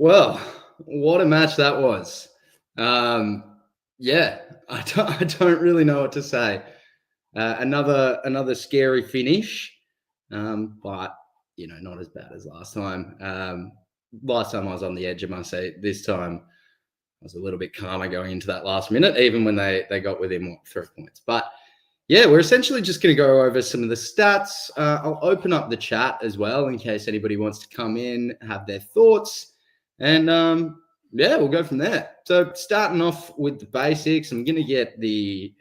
Well, what a match that was. Yeah, I don't really know what to say. Another scary finish, but not as bad as last time. Last time I was on the edge of my seat. This time I was a little bit calmer going into that last minute, even when they got within 3 points. But yeah, we're essentially just going to go over some of the stats. I'll open up the chat as well in case anybody wants to come in, have their thoughts, and yeah, we'll go from there. So starting off with the basics, I'm going to get the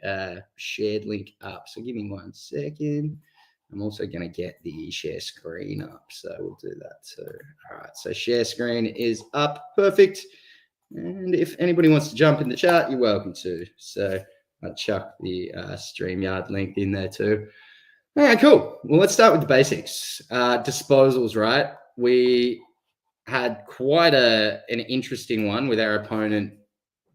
shared link up. So give me 1 second. I'm also going to get the share screen up. So we'll do that too. All right, so share screen is up. Perfect. And if anybody wants to jump in the chat, you're welcome to. So I'll chuck the StreamYard link in there too. All right, cool. Well, let's start with the basics. Disposals, right? We had quite an interesting one with our opponent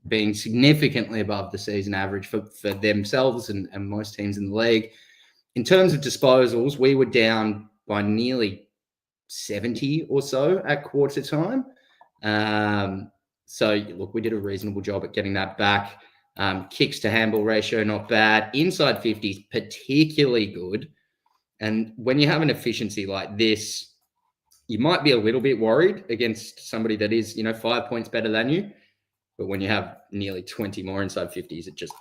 being significantly above the season average for themselves and most teams in the league. In terms of disposals, we were down by nearly 70 or so at quarter time. So, look, we did a reasonable job at getting that back. Kicks to handball ratio, not bad. Inside 50s, particularly good. And when you have an efficiency like this, you might be a little bit worried against somebody that is, 5 points better than you. But when you have nearly 20 more inside 50s, it just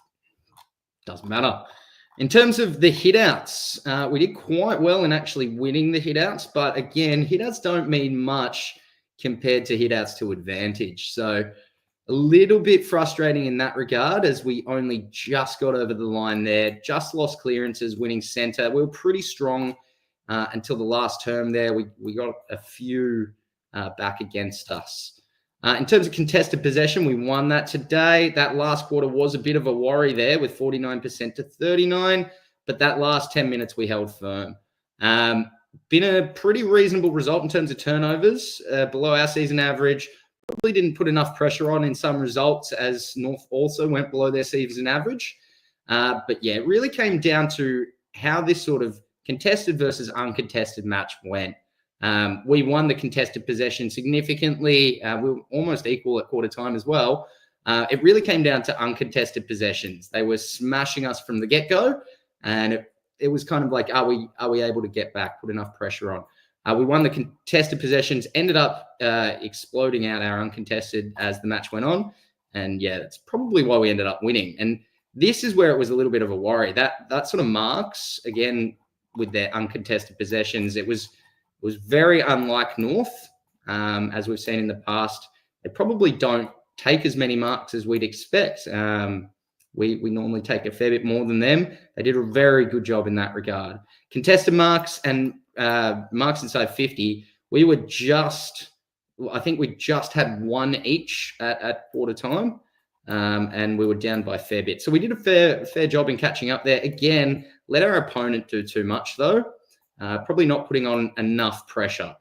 doesn't matter. In terms of the hitouts, we did quite well in actually winning the hitouts. But again, hitouts don't mean much compared to hitouts to advantage. So a little bit frustrating in that regard, as we only just got over the line there, just lost clearances, winning centre. We were pretty strong until the last term there. We got a few back against us. In terms of contested possession, we won that today. That last quarter was a bit of a worry there with 49% to 39%, but that last 10 minutes we held firm. Been a pretty reasonable result in terms of turnovers, below our season average. Probably didn't put enough pressure on in some results, as North also went below their season average. But yeah, it really came down to how this sort of contested versus uncontested match went. We won the contested possession significantly. We were almost equal at quarter time as well. It really came down to uncontested possessions. They were smashing us from the get-go, and it was kind of like, are we able to get back, put enough pressure on? We won the contested possessions, ended up exploding out our uncontested as the match went on. And yeah, that's probably why we ended up winning. And this is where it was a little bit of a worry. That sort of marks, again, with their uncontested possessions, it was very unlike North, as we've seen in the past. They probably don't take as many marks as we'd expect. We normally take a fair bit more than them. They did a very good job in that regard. Contested marks and marks inside 50, I think we just had one each at quarter time, and we were down by a fair bit. So we did a fair job in catching up there. Again, let our opponent do too much though. Probably not putting on enough pressure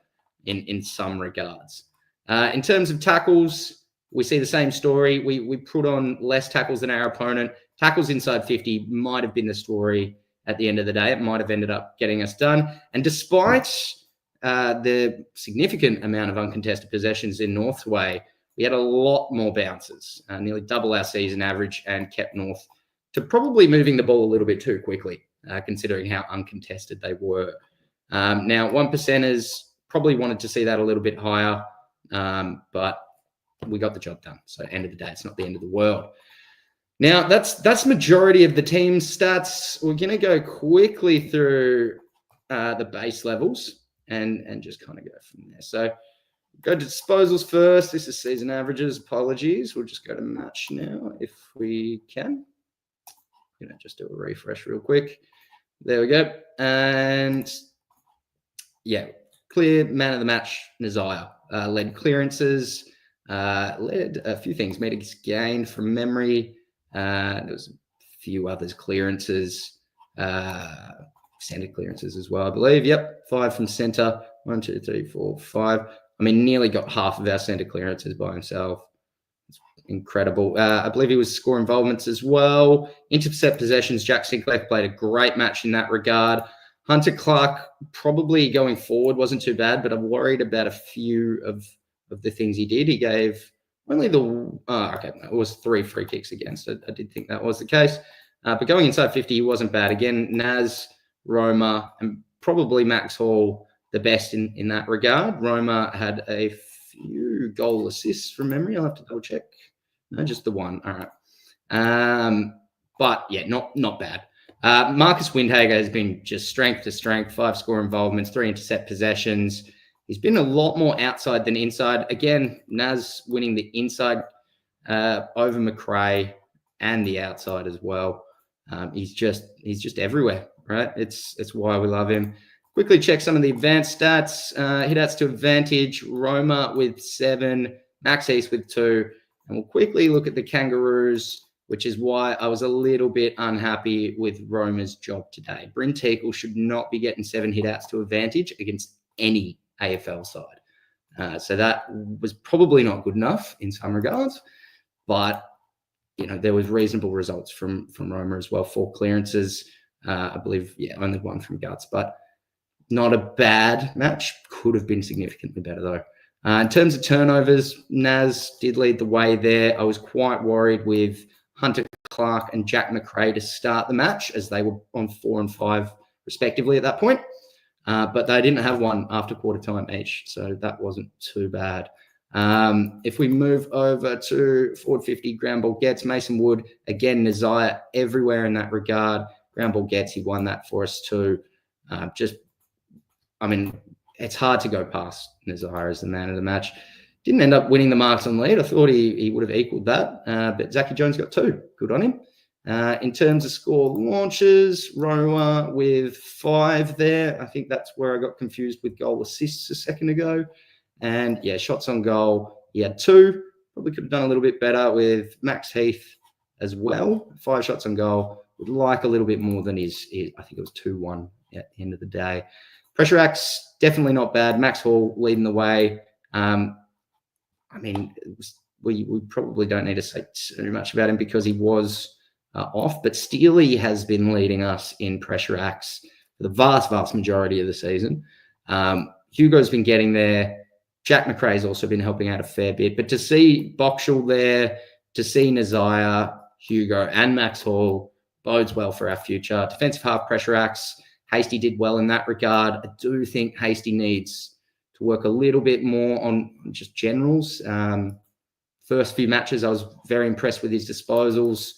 in some regards. In terms of tackles, we see the same story. We put on less tackles than our opponent. Tackles inside 50 might have been the story at the end of the day. It might have ended up getting us done. And despite the significant amount of uncontested possessions in North's way, we had a lot more bounces, nearly double our season average, and kept North to probably moving the ball a little bit too quickly, considering how uncontested they were. Now, 1%ers probably wanted to see that a little bit higher, but we got the job done. So end of the day, it's not the end of the world. Now, that's majority of the team's stats. We're going to go quickly through the base levels and just kind of go from there. So go to disposals first. This is season averages. Apologies. We'll just go to match now if we can. Just do a refresh real quick. There we go. And yeah, clear man of the match, Nazaya. Led clearances, led a few things, meters gained from memory. There was a few others, clearances, center clearances as well, I believe. Yep, 5 from center. 1, 2, 3, 4, 5. I mean, nearly got half of our center clearances by himself. It's incredible. I believe he was score involvements as well. Intercept possessions. Jack Sinclair played a great match in that regard. Hunter Clark probably going forward wasn't too bad, but I'm worried about a few of the things he did. He gave only it was 3 free kicks against. I did think that was the case. But going inside 50, he wasn't bad. Again, Naz, Roma, and probably Max Hall, the best in that regard. Roma had a few goal assists from memory. I'll have to double check. No, just the one. All right. But yeah, not bad. Marcus Windhager has been just strength to strength, 5 score involvements, 3 intercept possessions. He's been a lot more outside than inside. Again, Naz winning the inside over McRae and the outside as well. He's just everywhere, right? It's why we love him. Quickly check some of the advanced stats. Hit-outs to advantage, Roma with 7, Max East with 2. And we'll quickly look at the Kangaroos, which is why I was a little bit unhappy with Roma's job today. Bryn Teakle should not be getting 7 hit-outs to advantage against any AFL side. So that was probably not good enough in some regards. But, there was reasonable results from Roma as well. 4 clearances, I believe, only 1 from Guts. But not a bad match. Could have been significantly better, though. In terms of turnovers, Naz did lead the way there. I was quite worried with Hunter Clark and Jack McRae to start the match, as they were on 4 and 5 respectively at that point. But they didn't have one after quarter time each, so that wasn't too bad. If we move over to forward 50, ground ball gets Mason Wood. Again, Nazaya everywhere in that regard. Ground ball gets, he won that for us too. It's hard to go past Nazaya as the man of the match. Didn't end up winning the marks on lead. I thought he would have equaled that, but Zachy Jones got 2. Good on him. In terms of score launches, Roma with 5 there. I think that's where I got confused with goal assists a second ago. And yeah, shots on goal, he had 2. Probably could have done a little bit better with Max Heath as well. 5 shots on goal. Would like a little bit more than his I think it was 2-1 at the end of the day. Pressure acts, definitely not bad. Max Hall leading the way. We probably don't need to say too much about him because he was off, but Steely has been leading us in pressure acts for the vast majority of the season. Hugo's been getting there. Jack McRae's also been helping out a fair bit, but to see Boxall there, to see Nazaya, Hugo, and Max Hall bodes well for our future. Defensive half pressure acts, Hasty did well in that regard. I do think Hasty needs to work a little bit more on just generals. First few matches, I was very impressed with his disposals.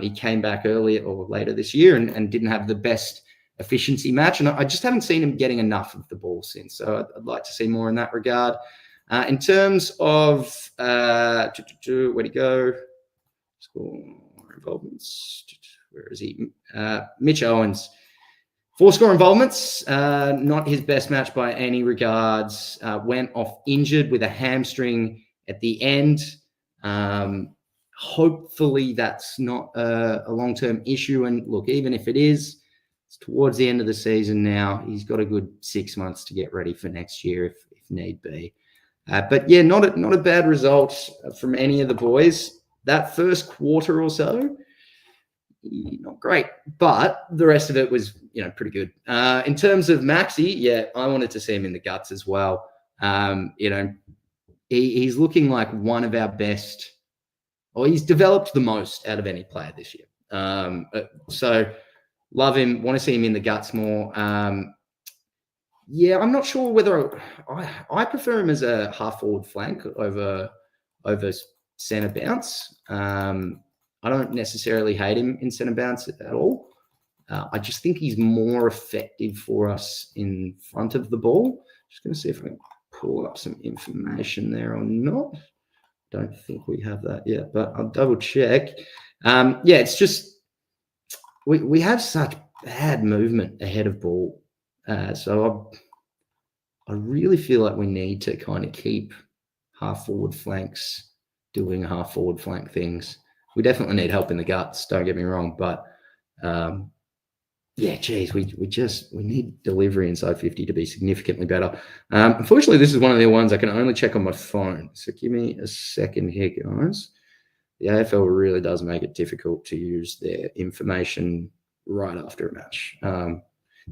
He came back earlier or later this year and didn't have the best efficiency match. And I just haven't seen him getting enough of the ball since. So I'd like to see more in that regard. In terms of where'd he go? Score involvements. Where is he? Mitch Owens. 4 score involvements. Not his best match by any regards. Went off injured with a hamstring at the end. Hopefully that's not a long-term issue. And look, even if it is, it's towards the end of the season now. He's got a good 6 months to get ready for next year if need be. But yeah, not a bad result from any of the boys. That first quarter or so, not great, but the rest of it was, pretty good. In terms of Maxi, yeah, I wanted to see him in the guts as well. He's looking like one of our best, or he's developed the most out of any player this year. So love him, want to see him in the guts more. Yeah, I'm not sure whether I prefer him as a half forward flank over centre bounce. I don't necessarily hate him in centre bounce at all. I just think he's more effective for us in front of the ball. Just going to see if I can pull up some information there or not. Don't think we have that yet, but I'll double check. It's just we have such bad movement ahead of ball. So I really feel like we need to kind of keep half forward flanks doing half forward flank things. We definitely need help in the guts, don't get me wrong, but we need delivery inside 50 to be significantly better. Unfortunately, this is one of the ones I can only check on my phone. So give me a second here, guys. The AFL really does make it difficult to use their information right after a match.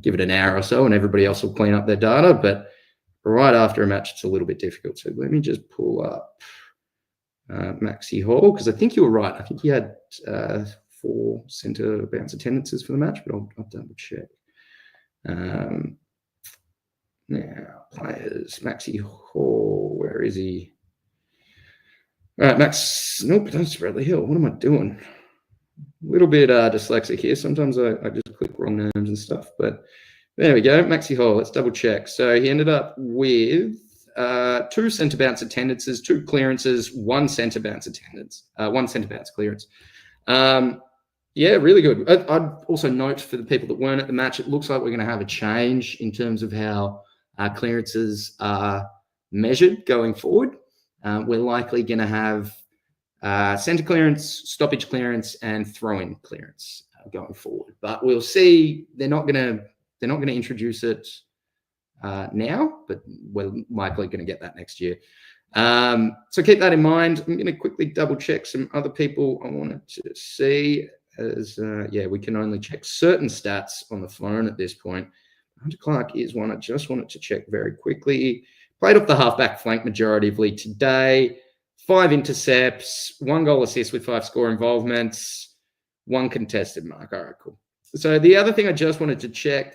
Give it an hour or so and everybody else will clean up their data, but right after a match, it's a little bit difficult. So let me just pull up Maxi Hall, because I think you were right. I think he had 4 centre bounce attendances for the match, but I'll double check. Now, players, Maxi Hall, where is he? All right, Max, nope, that's Bradley Hill. What am I doing? A little bit dyslexic here. Sometimes I just click wrong names and stuff, but there we go. Maxi Hall, let's double check. So he ended up with 2 centre bounce attendances, 2 clearances, 1 centre bounce attendance, 1 centre bounce clearance. Yeah, really good. I'd also note for the people that weren't at the match, it looks like we're going to have a change in terms of how clearances are measured going forward. We're likely going to have centre clearance, stoppage clearance, and throw-in clearance going forward. But we'll see. They're not going to introduce it now, but we're likely going to get that next year. So keep that in mind. I'm going to quickly double check some other people I wanted to see. As we can only check certain stats on the phone at this point. Hunter Clark is one I just wanted to check very quickly. Played off the halfback flank majoritively today. 5 intercepts, 1 goal assist with 5 score involvements, 1 contested mark. All right, cool. So the other thing I just wanted to check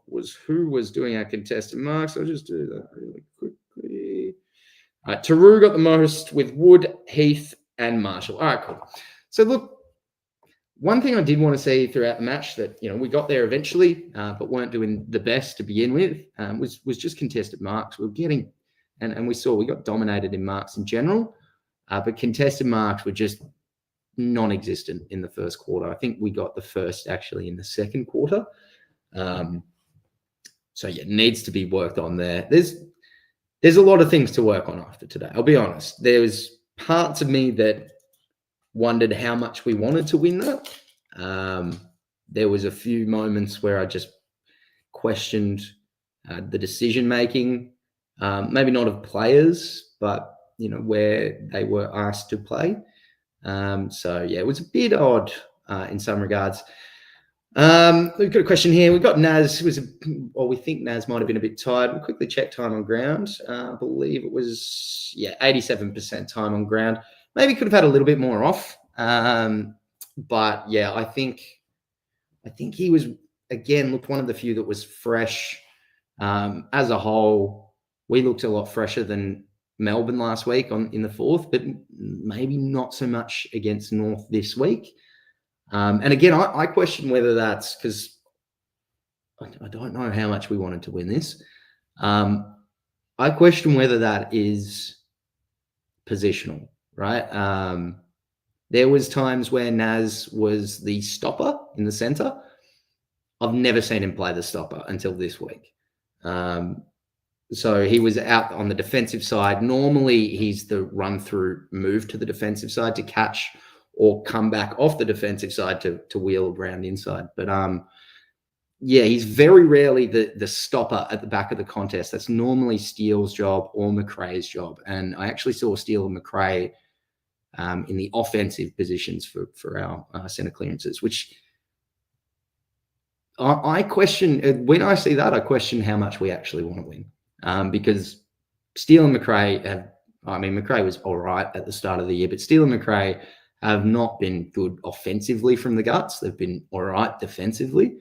was who was doing our contested marks. I'll just do that really quickly. All right, Taru got the most with Wood, Heath, and Marshall. All right, cool. So look, one thing I did want to see throughout the match that, we got there eventually, but weren't doing the best to begin with, was just contested marks. We were getting, and we saw we got dominated in marks in general, but contested marks were just non-existent in the first quarter. I think we got the first actually in the second quarter. So yeah, needs to be worked on there. There's a lot of things to work on after today. I'll be honest. There's parts of me that wondered how much we wanted to win that. There was a few moments where I just questioned the decision making, maybe not of players, but where they were asked to play. So yeah, it was a bit odd in some regards. We've got a question here. We've got Naz. We think Naz might have been a bit tired. We'll quickly check time on ground. I believe it was 87% time on ground. Maybe could have had a little bit more off. But yeah, I think he was, again, looked one of the few that was fresh. As a whole, we looked a lot fresher than Melbourne last week in the 4th, but maybe not so much against North this week. And again, I question whether that's because I don't know how much we wanted to win this. I question whether that is positional. Right. There was times where Naz was the stopper in the centre. I've never seen him play the stopper until this week. So he was out on the defensive side. Normally he's the run through move to the defensive side to catch or come back off the defensive side to wheel around inside. But he's very rarely the stopper at the back of the contest. That's normally Steele's job or McRae's job. And I actually saw Steele and McRae in the offensive positions for our centre clearances, which I question. When I see that, I question how much we actually want to win, because Steele and McRae McRae was all right at the start of the year, but Steele and McRae have not been good offensively from the guts. They've been all right defensively.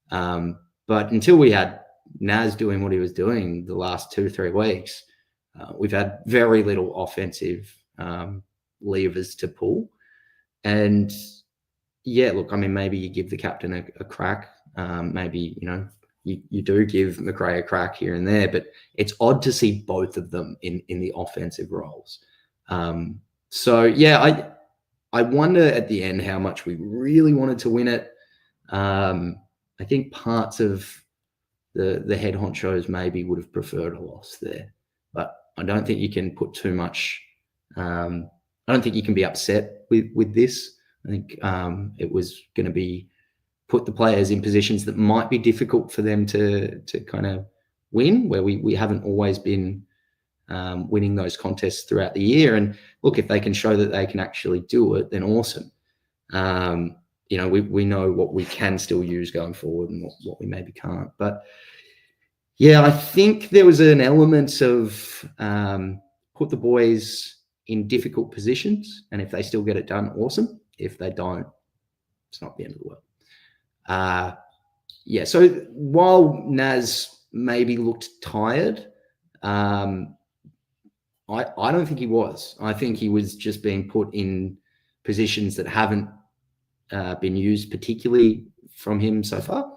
But until we had Naz doing what he was doing the last 2-3 weeks, we've had very little offensive levers to pull. And yeah, look, maybe you give the captain a crack. Maybe, you do give McRae a crack here and there, but it's odd to see both of them in the offensive roles. So yeah, I wonder at the end how much we really wanted to win it. I think parts of the head honchos maybe would have preferred a loss there, but I don't think you can put too much. I don't think you can be upset with this. I think it was going to be put the players in positions that might be difficult for them to kind of win, where we haven't always been winning those contests throughout the year. And look, if they can show that they can actually do it, then awesome. We know what we can still use going forward and what we maybe can't. But Yeah, I think there was an element of put the boys in difficult positions, and if they still get it done, awesome. If they don't, it's not the end of the world. Yeah, so while Naz maybe looked tired, I don't think he was. I think he was just being put in positions that haven't been used particularly from him so far,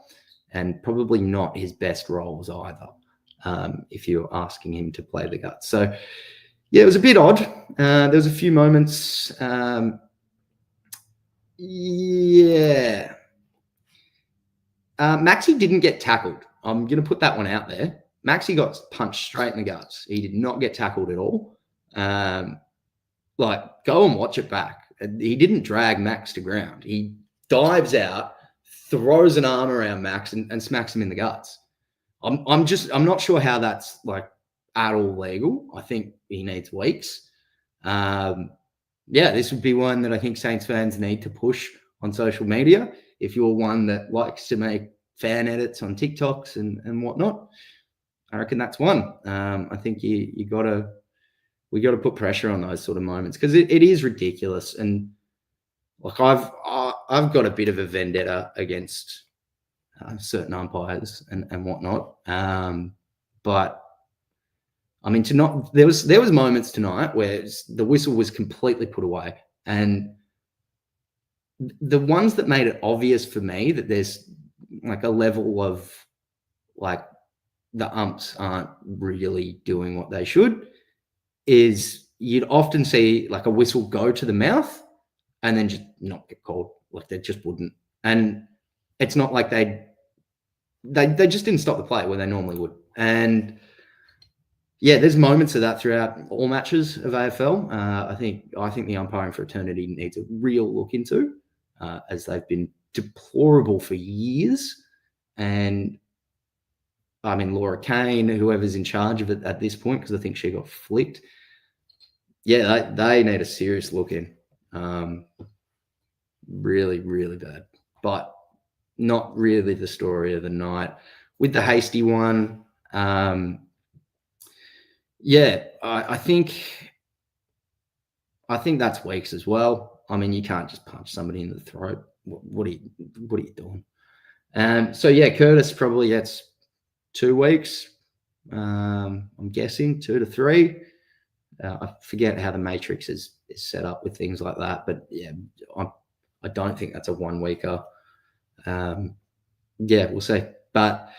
and probably not his best roles either, if you're asking him to play the guts. So, yeah, it was a bit odd. There was a few moments. Yeah. Maxi didn't get tackled. I'm going to put that one out there. Maxi got punched straight in the guts. He did not get tackled at all. Like, go and watch it back. He didn't drag Max to ground. He dives out, throws an arm around Max and smacks him in the guts. I'm not sure how that's like at all legal. I think he needs weeks. Yeah, this would be one that I think Saints fans need to push on social media. If you're one that likes to make fan edits on TikToks and whatnot, I reckon that's one. I think we got to put pressure on those sort of moments, because it is ridiculous. And like I've got a bit of a vendetta against certain umpires and whatnot. But I mean, there was moments tonight where the whistle was completely put away, and the ones that made it obvious for me that there's like a level of like the umps aren't really doing what they should is you'd often see like a whistle go to the mouth and then just not get called. Like they just wouldn't. And it's not like they just didn't stop the play where they normally would. And yeah, there's moments of that throughout all matches of AFL. I think the umpiring fraternity needs a real look into, as they've been deplorable for years. And I mean, Laura Kane, whoever's in charge of it at this point, because I think she got flicked. Yeah, they need a serious look in. Really, really bad. But not really the story of the night. With the hasty one, yeah, I think that's weeks as well. I mean, you can't just punch somebody in the throat. What are you doing? So yeah, Curtis probably gets 2 weeks. I'm guessing 2 to 3. I forget how the matrix is set up with things like that, but yeah, I don't think that's a 1 weeker. Yeah, we'll see. But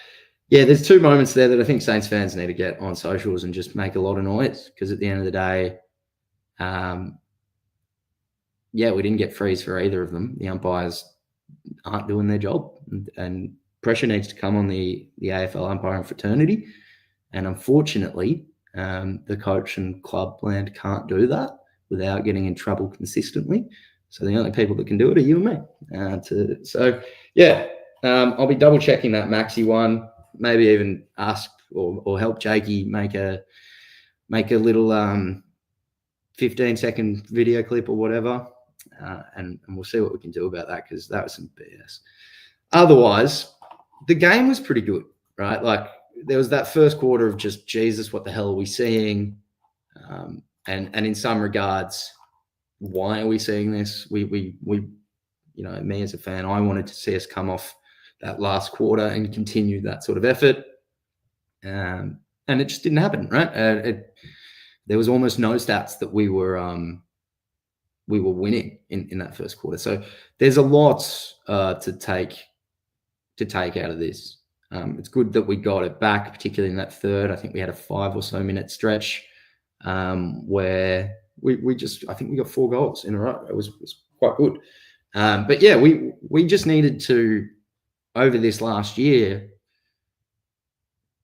yeah, there's 2 moments there that I think Saints fans need to get on socials and just make a lot of noise, because at the end of the day, yeah, we didn't get frees for either of them. The umpires aren't doing their job, and pressure needs to come on the AFL umpiring fraternity. And unfortunately, the coach and club land can't do that without getting in trouble consistently. So the only people that can do it are you and me. So yeah, I'll be double checking that Maxi one. Maybe even ask or help Jakey make a little 15-second video clip or whatever, and we'll see what we can do about that, because that was some BS. Otherwise, the game was pretty good, right? Like there was that first quarter of just, Jesus, what the hell are we seeing? And in some regards, why are we seeing this? We you know, me as a fan, I wanted to see us come off that last quarter and continue that sort of effort. And it just didn't happen, right? There was almost no stats that we were winning in that first quarter. So there's a lot to take out of this. It's good that we got it back, particularly in that third. I think we had a 5 or so minute stretch where I think we got 4 goals in a row. It was quite good. But yeah, we just needed to, over this last year,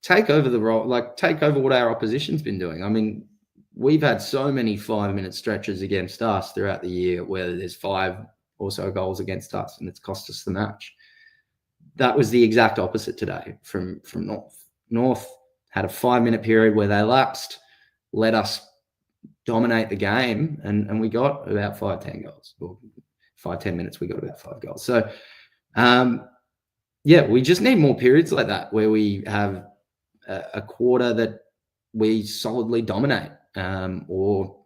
take over the role, like take over what our opposition's been doing. I mean, we've had so many 5-minute stretches against us throughout the year where there's 5 or so goals against us, and it's cost us the match. That was the exact opposite today from North. North had a 5-minute period where they lapsed, let us dominate the game, and we got about 5-10 goals. Or 5-10 minutes, we got about 5 goals. So, yeah, we just need more periods like that where we have a quarter that we solidly dominate, or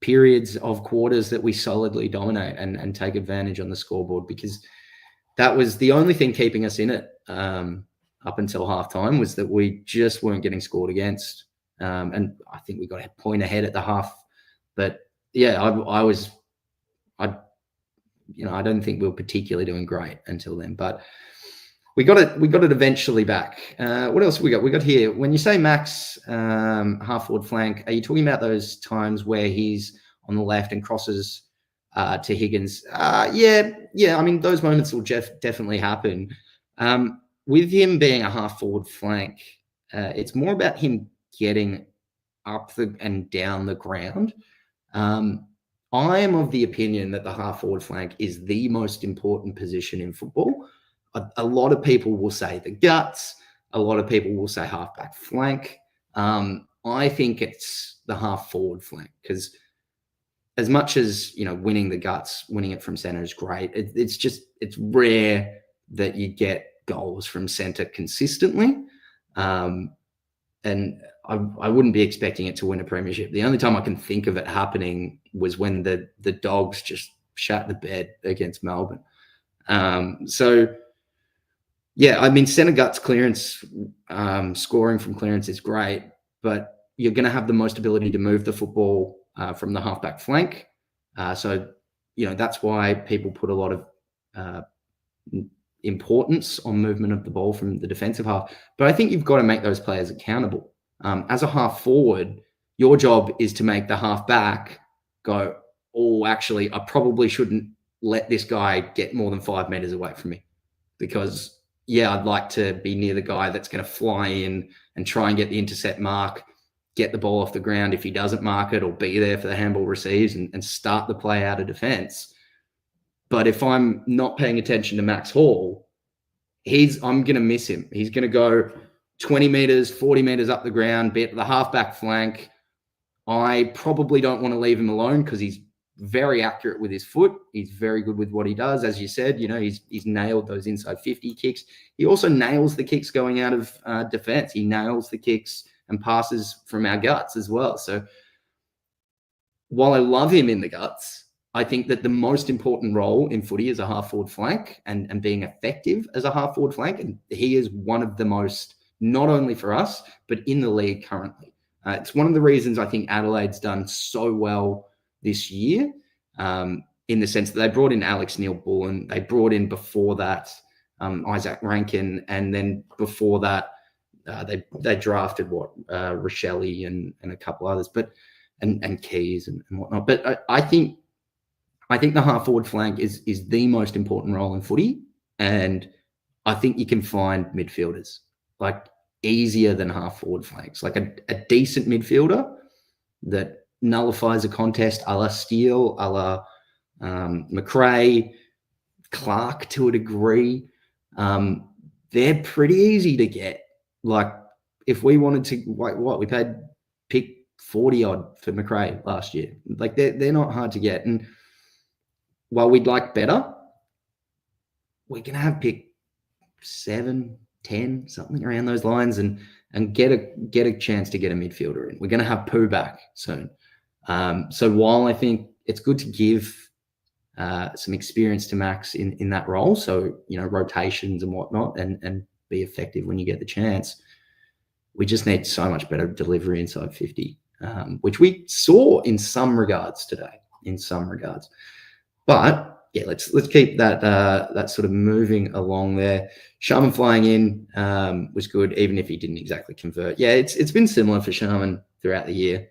periods of quarters that we solidly dominate and take advantage on the scoreboard, because that was the only thing keeping us in it up until halftime, was that we just weren't getting scored against. And I think we got a point ahead at the half. But yeah, I don't think we were particularly doing great until then. But we got it eventually back. What else have we got? We got here, when you say Max half forward flank, are you talking about those times where he's on the left and crosses to Higgins? Yeah. I mean, those moments will definitely happen. With him being a half forward flank, it's more about him getting up and down the ground. I am of the opinion that the half forward flank is the most important position in football. A lot of people will say the guts. A lot of people will say halfback flank. I think it's the half forward flank, because as much as, winning the guts, winning it from center is great. It's rare that you get goals from center consistently. And I wouldn't be expecting it to win a premiership. The only time I can think of it happening was when the Dogs just shat the bed against Melbourne. So yeah, I mean, center guts clearance, scoring from clearance is great, but you're going to have the most ability to move the football from the halfback flank. So that's why people put a lot of importance on movement of the ball from the defensive half. But I think you've got to make those players accountable. As a half forward, your job is to make the half back go, oh, actually, I probably shouldn't let this guy get more than 5 meters away from me, because I'd like to be near the guy that's going to fly in and try and get the intercept mark, get the ball off the ground if he doesn't mark it, or be there for the handball receives and start the play out of defense. But if I'm not paying attention to Max Hall, I'm going to miss him. He's going to go 20 meters, 40 meters up the ground, be at the halfback flank. I probably don't want to leave him alone, because he's very accurate with his foot. He's very good with what he does. As you said, he's nailed those inside 50 kicks. He also nails the kicks going out of defense. He nails the kicks and passes from our guts as well. So while I love him in the guts, I think that the most important role in footy is a half forward flank and being effective as a half forward flank. And he is one of the most, not only for us, but in the league currently. It's one of the reasons I think Adelaide's done so well this year, in the sense that they brought in Alex Neil-Bullen. They brought in before that Isaac Rankin, and then before that they drafted Rochelle and a couple others, but and Keys and whatnot. But I think the half forward flank is the most important role in footy, and I think you can find midfielders like easier than half forward flanks, like a decent midfielder that nullifies a contest, a la Steele, a la McRae, Clark to a degree. They're pretty easy to get. Like, if we wanted to, we paid pick 40 odd for McRae last year. Like, they're not hard to get. And while we'd like better, we're going to have pick 7, 10, something around those lines, and get a chance to get a midfielder in. We're going to have Pooh back soon. So while I think it's good to give some experience to Max in that role, so rotations and whatnot, and be effective when you get the chance, we just need so much better delivery inside 50, which we saw in some regards today. But yeah, let's keep that sort of moving along there. Sharman flying in was good, even if he didn't exactly convert. Yeah, it's been similar for Sharman throughout the year.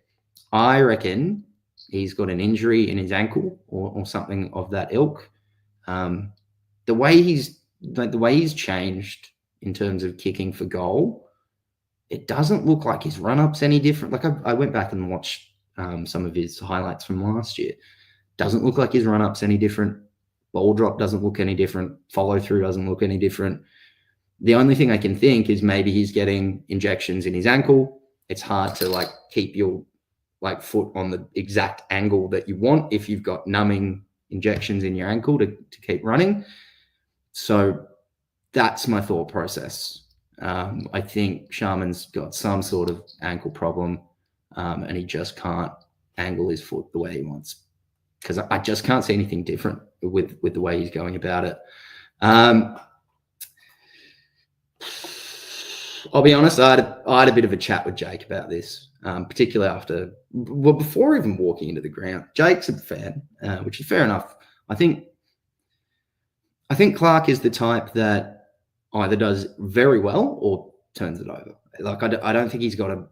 I reckon he's got an injury in his ankle or something of that ilk. The way he's changed in terms of kicking for goal, it doesn't look like his run-up's any different. Like, I went back and watched some of his highlights from last year. Doesn't look like his run-up's any different. Ball drop doesn't look any different. Follow-through doesn't look any different. The only thing I can think is maybe he's getting injections in his ankle. It's hard to keep your foot on the exact angle that you want if you've got numbing injections in your ankle to keep running. So that's my thought process. I think Sharman's got some sort of ankle problem, and he just can't angle his foot the way he wants, because I just can't see anything different with the way he's going about it. I'll be honest, I had a bit of a chat with Jake about this, particularly before even walking into the ground. Jake's a fan, which is fair enough. I think Clark is the type that either does very well or turns it over. Like, I don't think he's got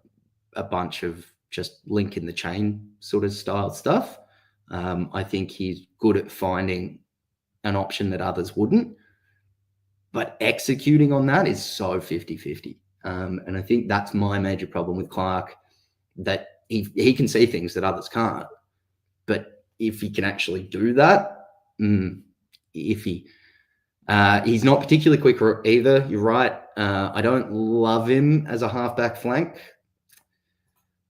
a bunch of just link in the chain sort of style stuff. I think he's good at finding an option that others wouldn't, but executing on that is so 50-50. And I think that's my major problem with Clark, that he can see things that others can't. But if he can actually do that, iffy. He's not particularly quick either. You're right. I don't love him as a halfback flank.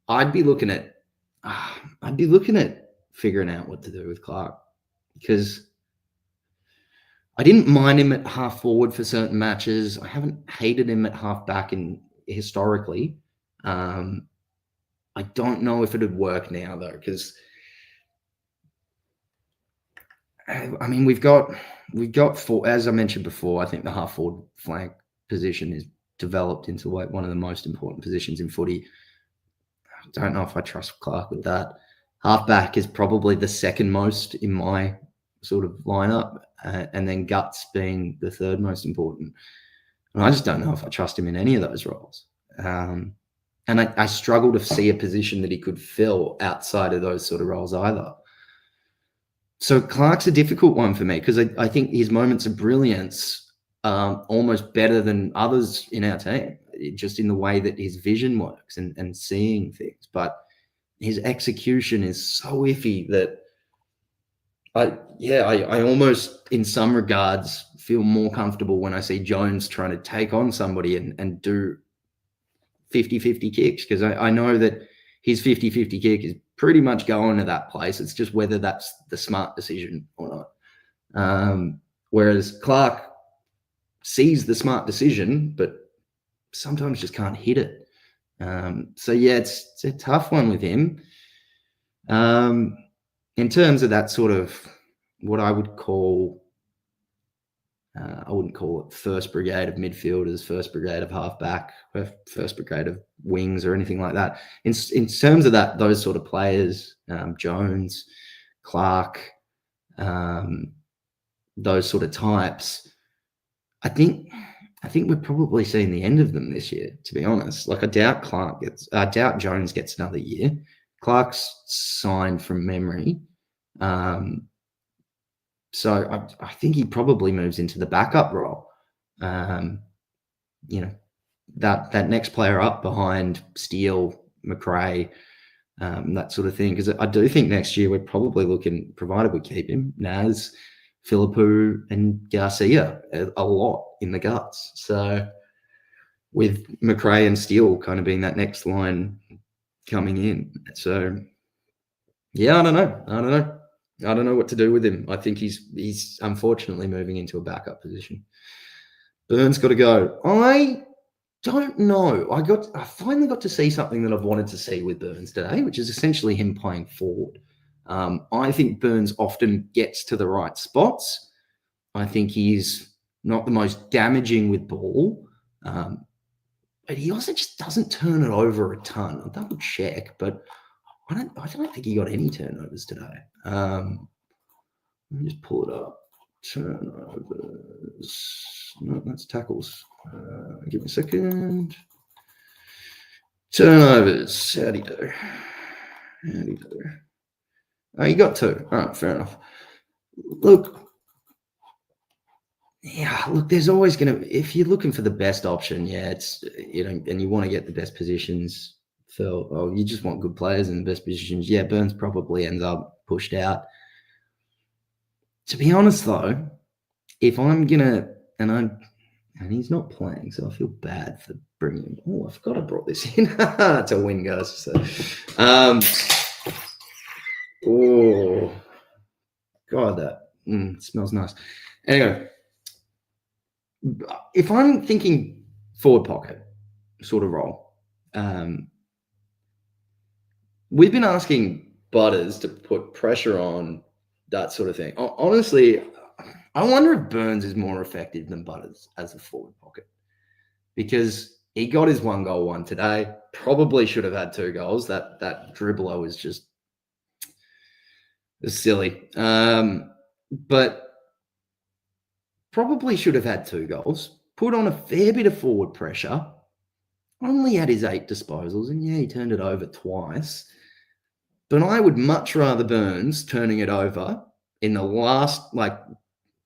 I'd be looking at figuring out what to do with Clark, because I didn't mind him at half forward for certain matches. I haven't hated him at half back historically. I don't know if it'd work now though, because I mean, we've got four, as I mentioned before. I think the half forward flank position is developed into like one of the most important positions in footy. I don't know if I trust Clark with that. Half back is probably the second most in my sort of lineup, and then guts being the third most important. And I just don't know if I trust him in any of those roles. And I struggle to see a position that he could fill outside of those sort of roles either. So Clark's a difficult one for me, because I think his moments of brilliance are almost better than others in our team, just in the way that his vision works and seeing things. But his execution is so iffy that I almost, in some regards, feel more comfortable when I see Jones trying to take on somebody and do 50-50 kicks, because I know that his 50-50 kick is pretty much going to that place. It's just whether that's the smart decision or not. Whereas Clark sees the smart decision, but sometimes just can't hit it. So yeah, it's a tough one with him. In terms of that sort of what I would call, I wouldn't call it first brigade of midfielders, first brigade of halfback, first brigade of wings, or anything like that. In terms of that, those sort of players, Jones, Clark, those sort of types, I think we're probably seeing the end of them this year, to be honest. Like, I doubt Jones gets another year. Clark's signed from memory. So I think he probably moves into the backup role. That next player up behind Steele, McRae, that sort of thing. Because I do think next year we're probably looking, provided we keep him, Naz, Philippou, and Garcia a lot in the guts. So with McRae and Steele kind of being that next line coming in. So yeah, I don't know what to do with him. I think he's unfortunately moving into a backup position. Burns got to go. I don't know. I finally got to see something that I've wanted to see with Burns today, which is essentially him playing forward. I think Burns often gets to the right spots. I think he's not the most damaging with ball, but he also just doesn't turn it over a ton. I'll double check, but I don't think he got any turnovers today. Let me just pull it up. Turnovers. No, that's tackles. Give me a second. Turnovers. How'd he do? Oh, he got 2. All right, fair enough. Look, there's always going to, if you're looking for the best option, it's, and you want to get the best positions, you just want good players in the best positions. Yeah, Burns probably ends up pushed out. To be honest, though, if I'm going to, and he's not playing, so I feel bad for bringing him. Oh, I forgot I brought this in to win, guys. So, oh, God, that smells nice. Anyway, if I'm thinking forward pocket sort of role. We've been asking Butters to put pressure on that sort of thing. Honestly, I wonder if Burns is more effective than Butters as a forward pocket, because he got his 1 goal one today. Probably should have had 2 goals. That dribbler was just silly. But probably should have had 2 goals. Put on a fair bit of forward pressure. Only had his 8 disposals, and yeah, he turned it over twice. But I would much rather Burns turning it over in the last, like,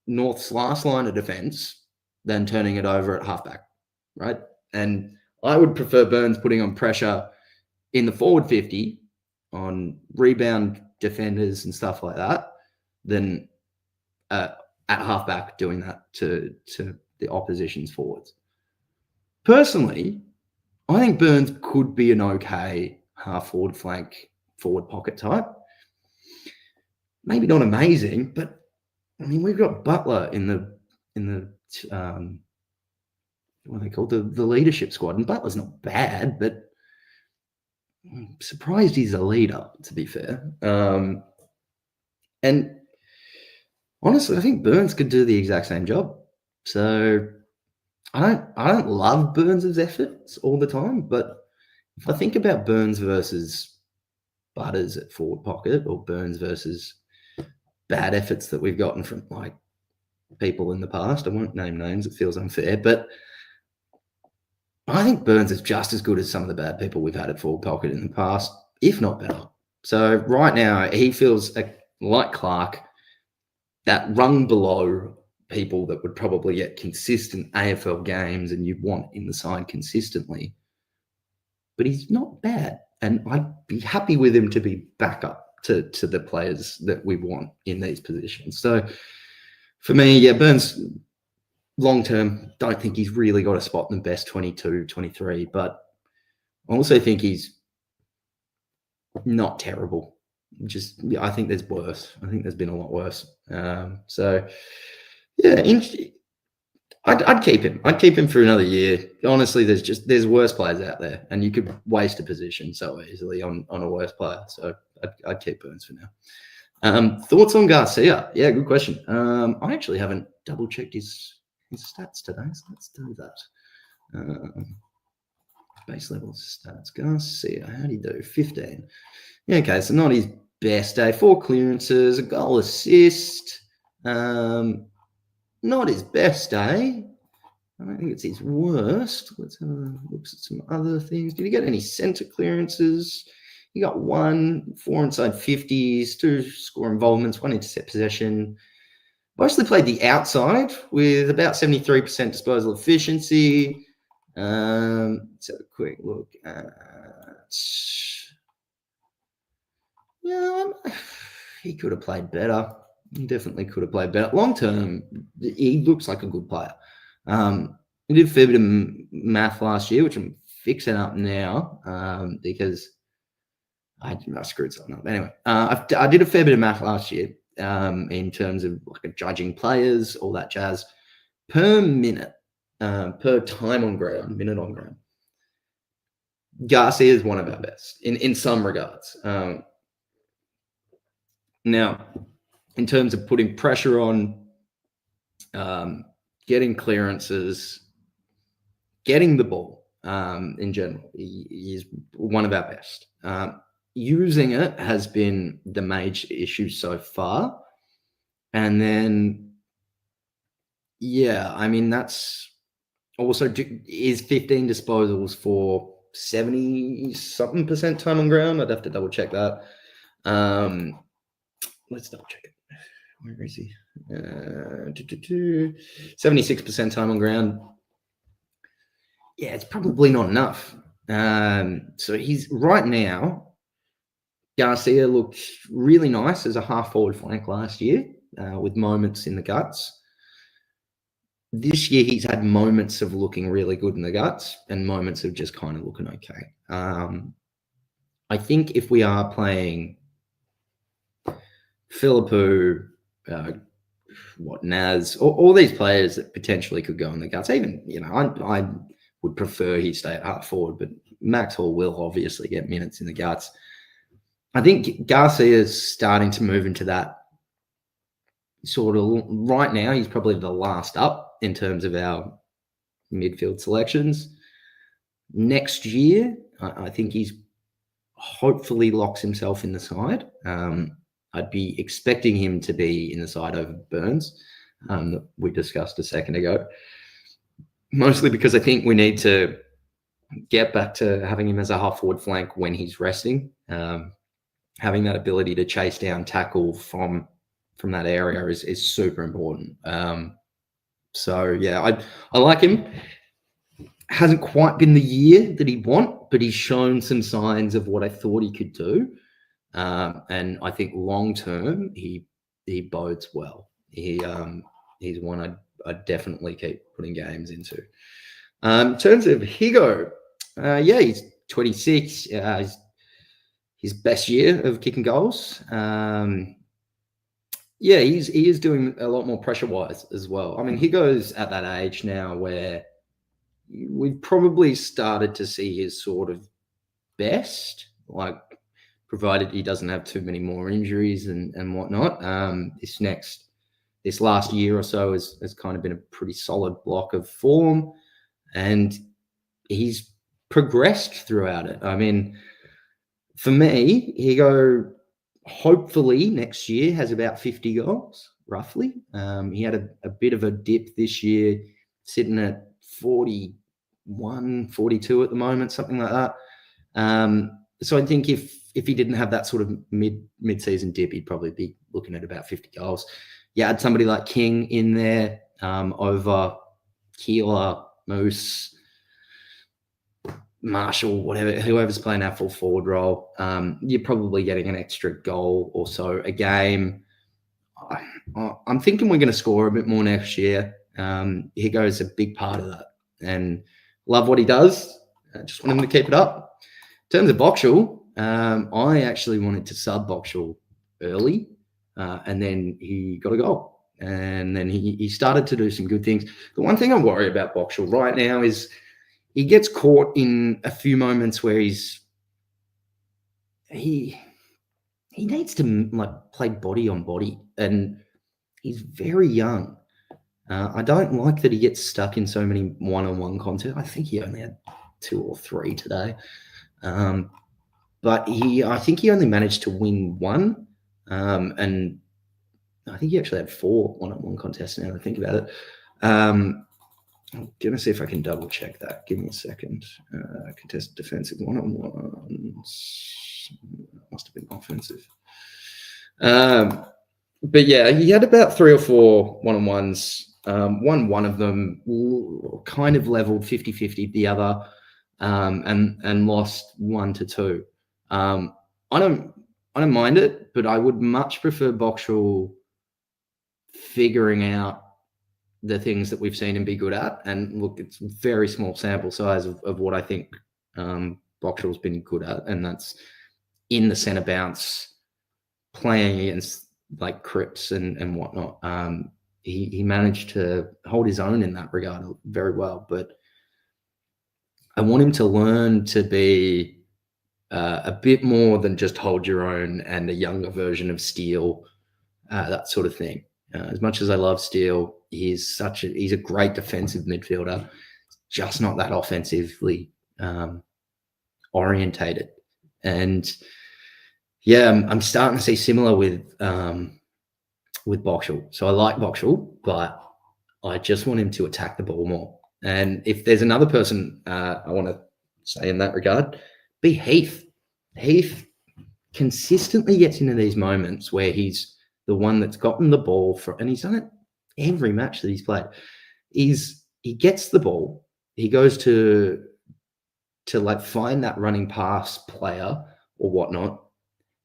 North's last line of defense than turning it over at halfback, right? And I would prefer Burns putting on pressure in the forward 50 on rebound defenders and stuff like that than at halfback doing that to the opposition's forwards. Personally, I think Burns could be an okay half forward flank, forward pocket type. Maybe not amazing, but I mean, we've got Butler in the what are they called? The leadership squad, and Butler's not bad, but I'm surprised he's a leader, to be fair. And honestly, I think Burns could do the exact same job. So I don't love Burns' efforts all the time, but if I think about Burns versus Butters at forward pocket, or Burns versus bad efforts that we've gotten from like people in the past, I won't name names, it feels unfair, but I think Burns is just as good as some of the bad people we've had at forward pocket in the past, if not better. So right now, he feels like Clark, that rung below people that would probably get consistent AFL games and you'd want in the side consistently. But he's not bad. And I'd be happy with him to be back up to the players that we want in these positions. So for me, yeah, Burns, long term, don't think he's really got a spot in the best 22, 23, but I also think he's not terrible. Just, I think there's worse. I think there's been a lot worse. So, yeah, I'd keep him. I'd keep him for another year. Honestly, there's worse players out there, and you could waste a position so easily on a worse player. So I'd keep Burns for now. Thoughts on Garcia? Yeah, good question. I actually haven't double checked his stats today, so let's do that. Base level stats. Garcia, how do you do? 15. Yeah, okay, so not his best day. 4 clearances, a goal assist. Not his best day. I don't think it's his worst. Let's have a look at some other things. Did he get any centre clearances? He got 1, 4 inside 50s, 2 score involvements, 1 intercept possession. Mostly played the outside with about 73% disposal efficiency. Let's have a quick look at... Yeah, he could have played better. He definitely could have played better. Long term, he looks like a good player. He did a fair bit of math last year, which I'm fixing up now because I screwed something up. Anyway, I did a fair bit of math last year in terms of like judging players, all that jazz, per minute, per time on ground, minute on ground. Garcia is one of our best in some regards. Now, in terms of putting pressure on, getting clearances, getting the ball in general, he is one of our best. Using it has been the major issue so far. And then, yeah, I mean, that's also is 15 disposals for 70-something% time on ground. I'd have to double check that. Let's double check it. Where is he? 76% time on ground. Yeah, it's probably not enough. So he's right now, Garcia looked really nice as a half forward flank last year with moments in the guts. This year, he's had moments of looking really good in the guts and moments of just kind of looking okay. I think if we are playing Philippou, Naz, all these players that potentially could go in the guts, even, I would prefer he stay at half forward, but Max Hall will obviously get minutes in the guts. I think Garcia is starting to move into that sort of, right now, he's probably the last up in terms of our midfield selections. Next year, I think he's hopefully locks himself in the side. I'd be expecting him to be in the side over Burns, that we discussed a second ago. Mostly because I think we need to get back to having him as a half-forward flank when he's resting. Having that ability to chase down, tackle from that area is super important. So, yeah, I like him. Hasn't quite been the year that he'd want, but he's shown some signs of what I thought he could do. And I think long-term, he bodes well. He's one I'd definitely keep putting games into. In terms of Higo, he's 26. He's his best year of kicking goals. He is doing a lot more pressure-wise as well. I mean, Higo's at that age now where we've probably started to see his sort of best, like provided he doesn't have too many more injuries and whatnot. This last year or so has kind of been a pretty solid block of form, and he's progressed throughout it. I mean, for me, Higo hopefully next year has about 50 goals, roughly. He had a bit of a dip this year, sitting at 41, 42 at the moment, something like that. So I think if he didn't have that sort of mid-season dip, he'd probably be looking at about 50 goals. You add somebody like King in there over Keeler, Moose, Marshall, whoever's playing that full forward role, you're probably getting an extra goal or so a game. I'm thinking we're going to score a bit more next year. Higo's a big part of that, and love what he does. I just want him to keep it up. In terms of Boxall, I actually wanted to sub Boxall early, and then he got a goal, and then he started to do some good things. The one thing I worry about Boxall right now is he gets caught in a few moments where he needs to play body on body, and he's very young. I don't like that he gets stuck in so many one-on-one contests. I think he only had 2 or 3 today. But I think he only managed to win 1. And I think he actually had 4 one-on-one contests now that I think about it. I'm going to see if I can double check that. Give me a second. Contested defensive one-on-ones. Must have been offensive. But yeah, he had about 3 or 4 one-on-ones. Won one of them, kind of leveled 50-50 the other, and lost 1-2. I don't mind it, but I would much prefer Boxall figuring out the things that we've seen him be good at. And look, it's a very small sample size of what I think Boxall's been good at, and that's in the centre bounce, playing against like Cripps and whatnot. He managed to hold his own in that regard very well, but I want him to learn to be a bit more than just hold your own and a younger version of Steele, that sort of thing. As much as I love Steele, he's a great defensive midfielder, just not that offensively orientated. And yeah, I'm starting to see similar with Boxall. So I like Boxall, but I just want him to attack the ball more. And if there's another person I want to say in that regard, be Heath. Heath consistently gets into these moments where he's the one that's gotten the ball and he's done it every match that he's played. He gets the ball, he goes to like find that running pass player or whatnot,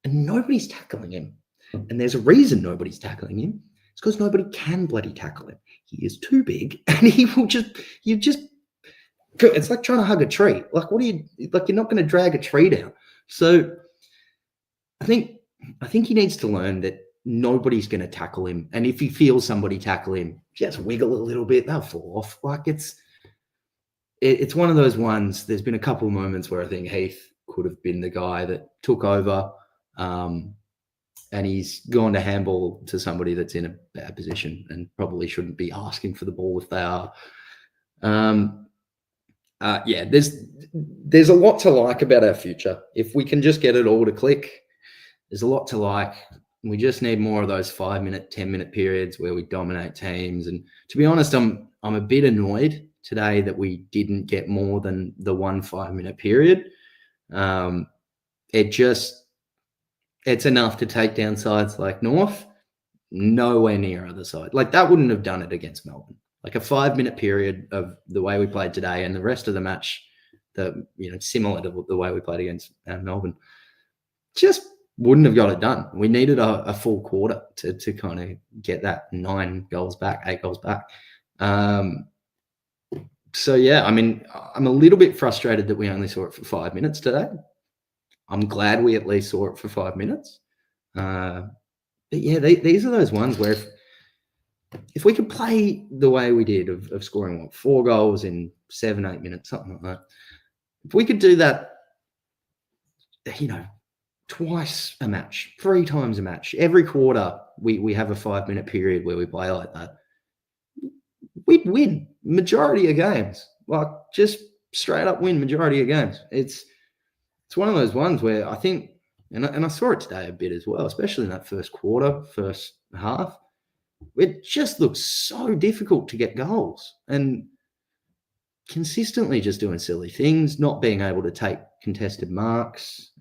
and nobody's tackling him. And there's a reason nobody's tackling him. It's because nobody can bloody tackle him. He is too big, and he will it's like trying to hug a tree. Like, you're not going to drag a tree down. So I think he needs to learn that nobody's going to tackle him. And if he feels somebody tackle him, just wiggle a little bit, they'll fall off. Like, it's one of those ones. There's been a couple of moments where I think Heath could have been the guy that took over, and he's gone to handball to somebody that's in a bad position and probably shouldn't be asking for the ball if they are. Yeah, there's a lot to like about our future. If we can just get it all to click, there's a lot to like. We just need more of those 5-minute, 10-minute periods where we dominate teams. And to be honest, I'm a bit annoyed today that we didn't get more than the 1 5-minute period. It's enough to take down sides like North, nowhere near other side. Like that wouldn't have done it against Melbourne. Like a 5-minute period of the way we played today and the rest of the match, similar to the way we played against Melbourne, just wouldn't have got it done. We needed a full quarter to kind of get that 8 goals back. So yeah, I mean, I'm a little bit frustrated that we only saw it for 5 minutes today. I'm glad we at least saw it for 5 minutes. But yeah, these are those ones where if we could play the way we did of scoring 4 goals in 7-8 minutes, something like that. If we could do that, twice a match, 3 times a match, every quarter we have a 5-minute period where we play like that, we'd win majority of games. Like just straight up win majority of games. It's one of those ones where I think, and I saw it today a bit as well, especially in that first quarter, first half. It just looks so difficult to get goals and consistently just doing silly things, not being able to take contested marks,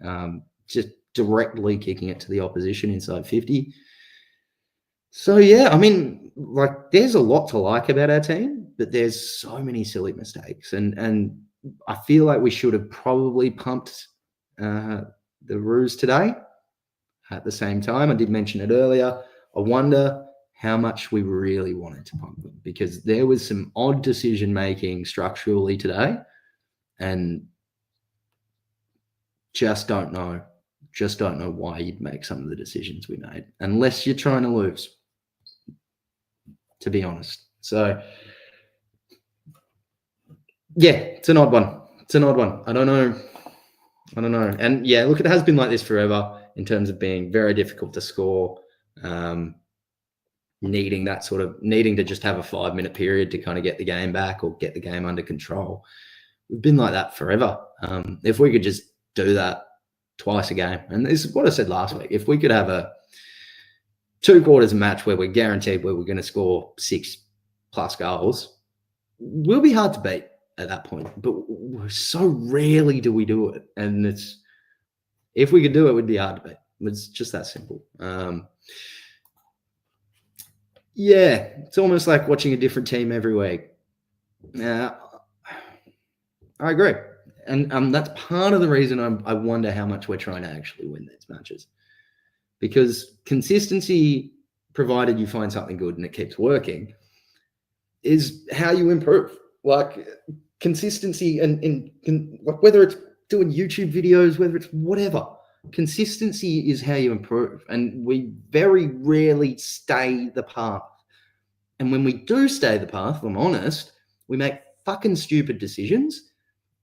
just directly kicking it to the opposition inside 50. So, yeah, I mean, like there's a lot to like about our team, but there's so many silly mistakes. And I feel like we should have probably pumped the Roos today. At the same time, I did mention it earlier. I wonder how much we really wanted to pump them because there was some odd decision making structurally today, and just don't know why you'd make some of the decisions we made unless you're trying to lose, to be honest. So yeah, it's an odd one. I don't know. And yeah, look, it has been like this forever in terms of being very difficult to score, needing to just have a 5-minute period to kind of get the game back or get the game under control. We've been like that forever. If we could just do that twice a game, and this is what I said last week, if we could have a 2 quarters a match where we're guaranteed where we're going to score 6+ goals, we'll be hard to beat at that point. But so rarely do we do it, and if we could do it, it would be hard to beat. It's just that simple. Yeah, it's almost like watching a different team every week. Now, I agree. And that's part of the reason I wonder how much we're trying to actually win these matches. Because consistency, provided you find something good and it keeps working, is how you improve. Like consistency and like whether it's doing YouTube videos, whether it's whatever, consistency is how you improve. And we very rarely stay the path. And when we do stay the path, if I'm honest, we make fucking stupid decisions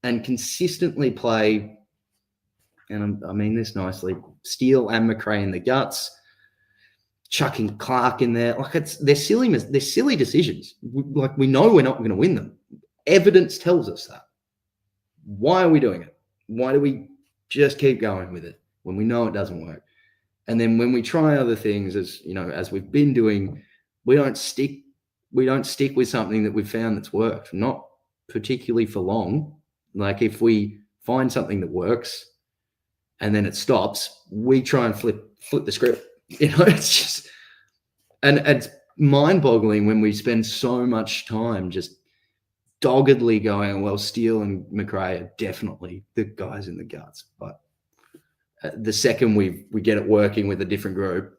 and consistently play, and I mean this nicely, Steele and McRae in the guts, chucking Clark in there. Like they're silly decisions. Like we know we're not going to win them. Evidence tells us that. Why are we doing it? Why do we just keep going with it when we know it doesn't work? And then when we try other things, as we've been doing, we don't stick with something that we've found that's worked, not particularly for long. Like if we find something that works and then it stops, we try and flip the script. It's just, and it's mind-boggling when we spend so much time just doggedly going, well, Steele and McRae are definitely the guys in the guts. But the second we get it working with a different group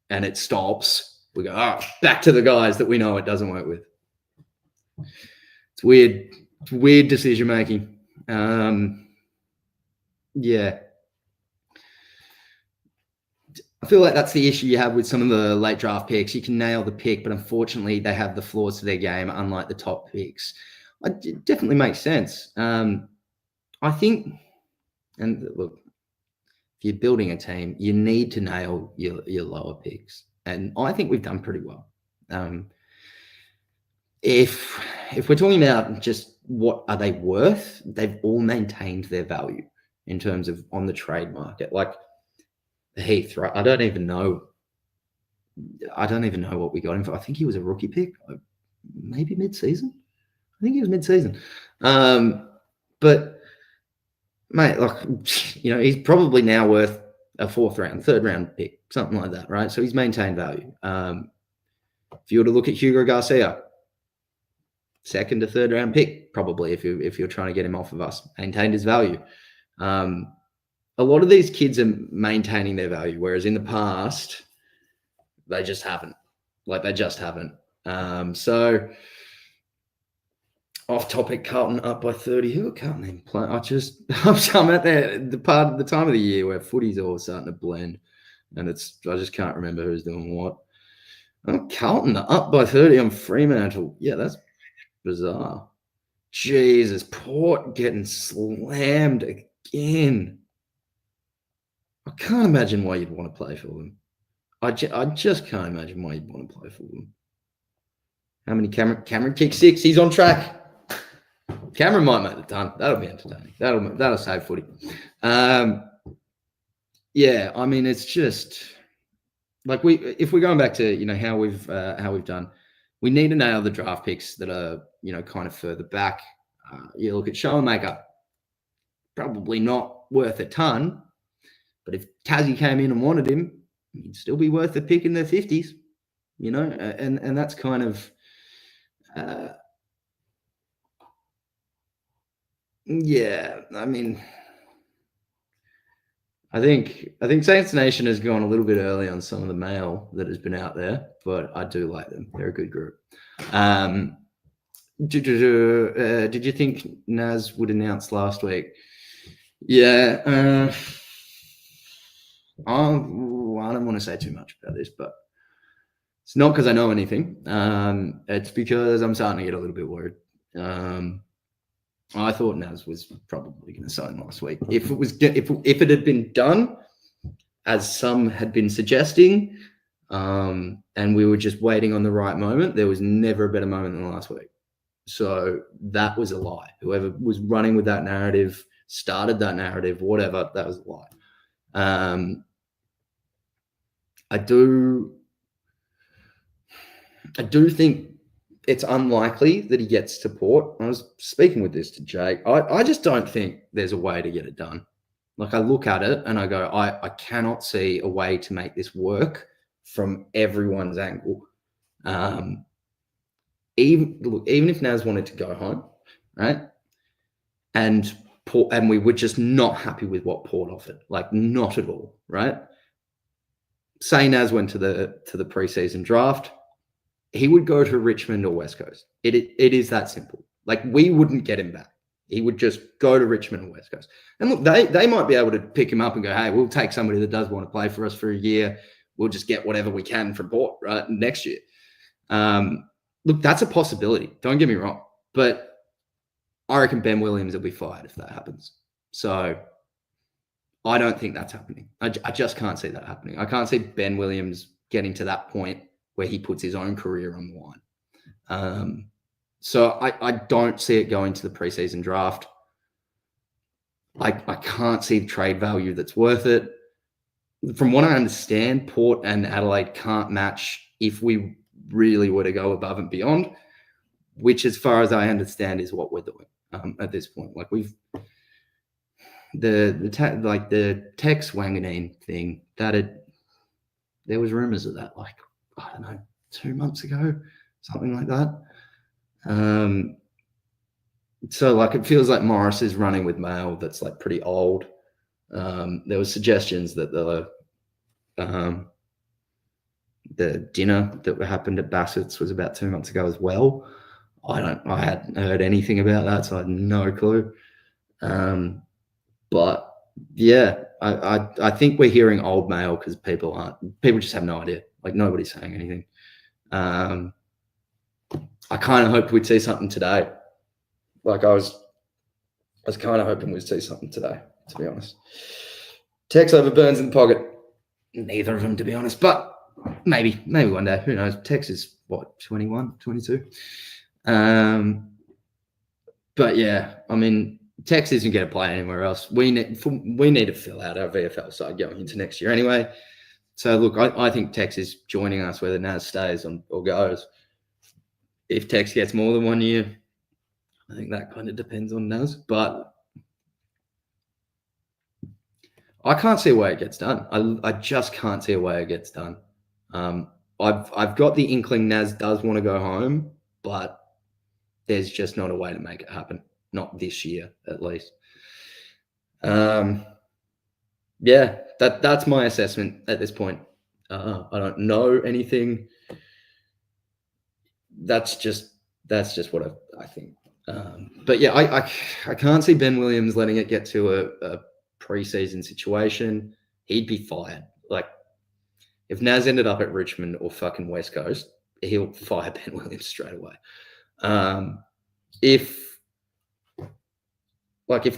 and it stops, we go, back to the guys that we know it doesn't work with. It's weird. It's weird decision making. Yeah. I feel like that's the issue you have with some of the late draft picks. You can nail the pick, but unfortunately they have the flaws to their game, unlike the top picks. It definitely makes sense. I think, and look, if you're building a team, you need to nail your lower picks, and I think we've done pretty well. If we're talking about just what are they worth, they've all maintained their value in terms of on the trade market. Like Heath, right? I don't even know what we got him for. I think he was a rookie pick, maybe mid-season. I think he was mid-season. But mate, like, he's probably now worth a third round pick, something like that, right? So he's maintained value. If you were to look at Hugo Garcia, second to third round pick, probably if you're trying to get him off of us, maintained his value. A lot of these kids are maintaining their value, whereas in the past, they just haven't. So off topic, Carlton up by 30. Who are Carlton even playing? I'm at the time of the year where footy's all starting to blend, and I just can't remember who's doing what. Oh, Carlton up by 30 on Fremantle. Yeah, that's bizarre. Jesus, Port getting slammed again. I can't imagine why you'd want to play for them. I just can't imagine why you'd want to play for them. How many Cameron kicked 6? He's on track. Cameron might make the ton. That'll be entertaining. That'll save footy. Yeah, I mean, it's just like if we're going back to how we've done, we need to nail the draft picks that are kind of further back. You look at Schoenmaker, probably not worth a ton, but if Tassie came in and wanted him, he'd still be worth a pick in the 50s, and that's kind of yeah. I mean, I think Saints Nation has gone a little bit early on some of the mail that has been out there, but I do like them. They're a good group. Did you think Naz would announce last week? Yeah. I don't want to say too much about this, but it's not because I know anything. It's because I'm starting to get a little bit worried. I thought Naz was probably going to sign last week. If it had been done, as some had been suggesting, and we were just waiting on the right moment, there was never a better moment than last week. So that was a lie. Whoever was running with that narrative, started that narrative, whatever, that was a lie. I do think it's unlikely that he gets to Port. I was speaking with this to Jake. I just don't think there's a way to get it done. Like, I look at it and I go, I cannot see a way to make this work from everyone's angle. Even if Naz wanted to go home, right? And we were just not happy with what Port offered, like not at all, right? Say Naz went to the preseason draft, he would go to Richmond or West Coast. It is that simple. Like, we wouldn't get him back. He would just go to Richmond or West Coast. And look, they might be able to pick him up and go, hey, we'll take somebody that does want to play for us for a year. We'll just get whatever we can from Port, right, next year. Look, that's a possibility. Don't get me wrong. But I reckon Ben Williams will be fired if that happens. So I don't think that's happening. I just can't see that happening. I can't see Ben Williams getting to that point where he puts his own career on the line. So I don't see it going to the preseason draft. I can't see the trade value that's worth it. From what I understand, Port and Adelaide can't match if we really were to go above and beyond, which, as far as I understand, is what we're doing at this point. Like, we've the Tex Wanganeen thing, there was rumors of that, like, I don't know, 2 months ago, something like that. So, like, it feels like Morris is running with mail that's like pretty old. There was suggestions that the dinner that happened at Bassett's was about 2 months ago as well. I hadn't heard anything about that, so I had no clue. But yeah, I think we're hearing old mail because people just have no idea. Like, nobody's saying anything. I kind of hoped we'd see something today. Like I was kind of hoping we'd see something today, to be honest. Tex over Burns in the pocket. Neither of them, to be honest, but maybe one day. Who knows? Tex is what, 21, 22? But yeah, I mean, Tex isn't going to play anywhere else. We need to fill out our VFL side going into next year anyway. So look, I think Tex is joining us whether Naz stays or goes. If Tex gets more than 1 year, I think that kind of depends on Naz. But I can't see a way it gets done. I just can't see a way it gets done. I've got the inkling Naz does want to go home, but there's just not a way to make it happen. Not this year, at least. Yeah, that's my assessment at this point. I don't know anything. That's just what I think. But yeah, I can't see Ben Williams letting it get to a preseason situation. He'd be fired. Like, if Naz ended up at Richmond or fucking West Coast, he'll fire Ben Williams straight away. If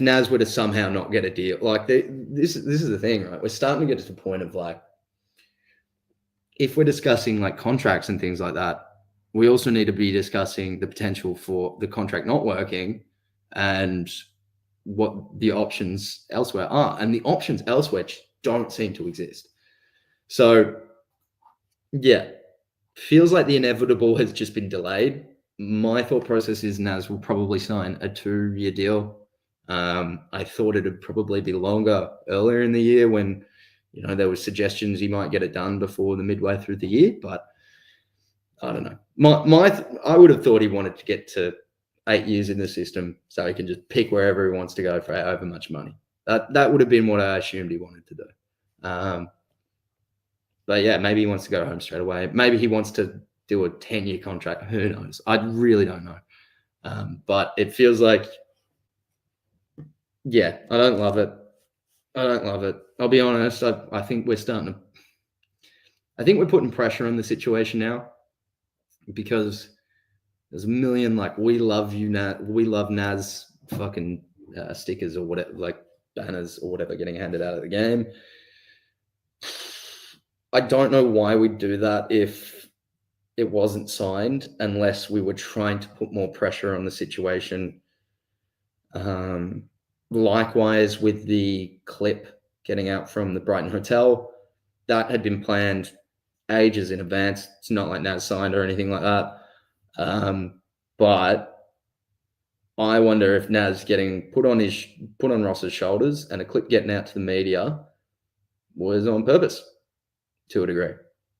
Naz were to somehow not get a deal, like this is the thing, right? We're starting to get to the point of like, if we're discussing like contracts and things like that, we also need to be discussing the potential for the contract not working and what the options elsewhere are. And the options elsewhere don't seem to exist. So yeah, feels like the inevitable has just been delayed. My thought process is Naz will probably sign a 2-year deal. I thought it'd probably be longer earlier in the year when, there were suggestions he might get it done before the midway through the year, but I don't know. I would have thought he wanted to get to 8 years in the system so he can just pick wherever he wants to go for however much money. That would have been what I assumed he wanted to do. But yeah, maybe he wants to go home straight away. Maybe he wants to do a 10-year contract. Who knows? I really don't know. But it feels like, yeah, I don't love it. I'll be honest. I think we're putting pressure on the situation now because there's a million, like, we love you, Naz. We love Naz fucking stickers or whatever, like banners or whatever getting handed out of the game. I don't know why we'd do that if it wasn't signed, unless we were trying to put more pressure on the situation. Likewise with the clip getting out from the Brighton hotel, that had been planned ages in advance. It's not like Naz signed or anything like that. But I wonder if Naz getting put on Ross's shoulders and a clip getting out to the media was on purpose to a degree,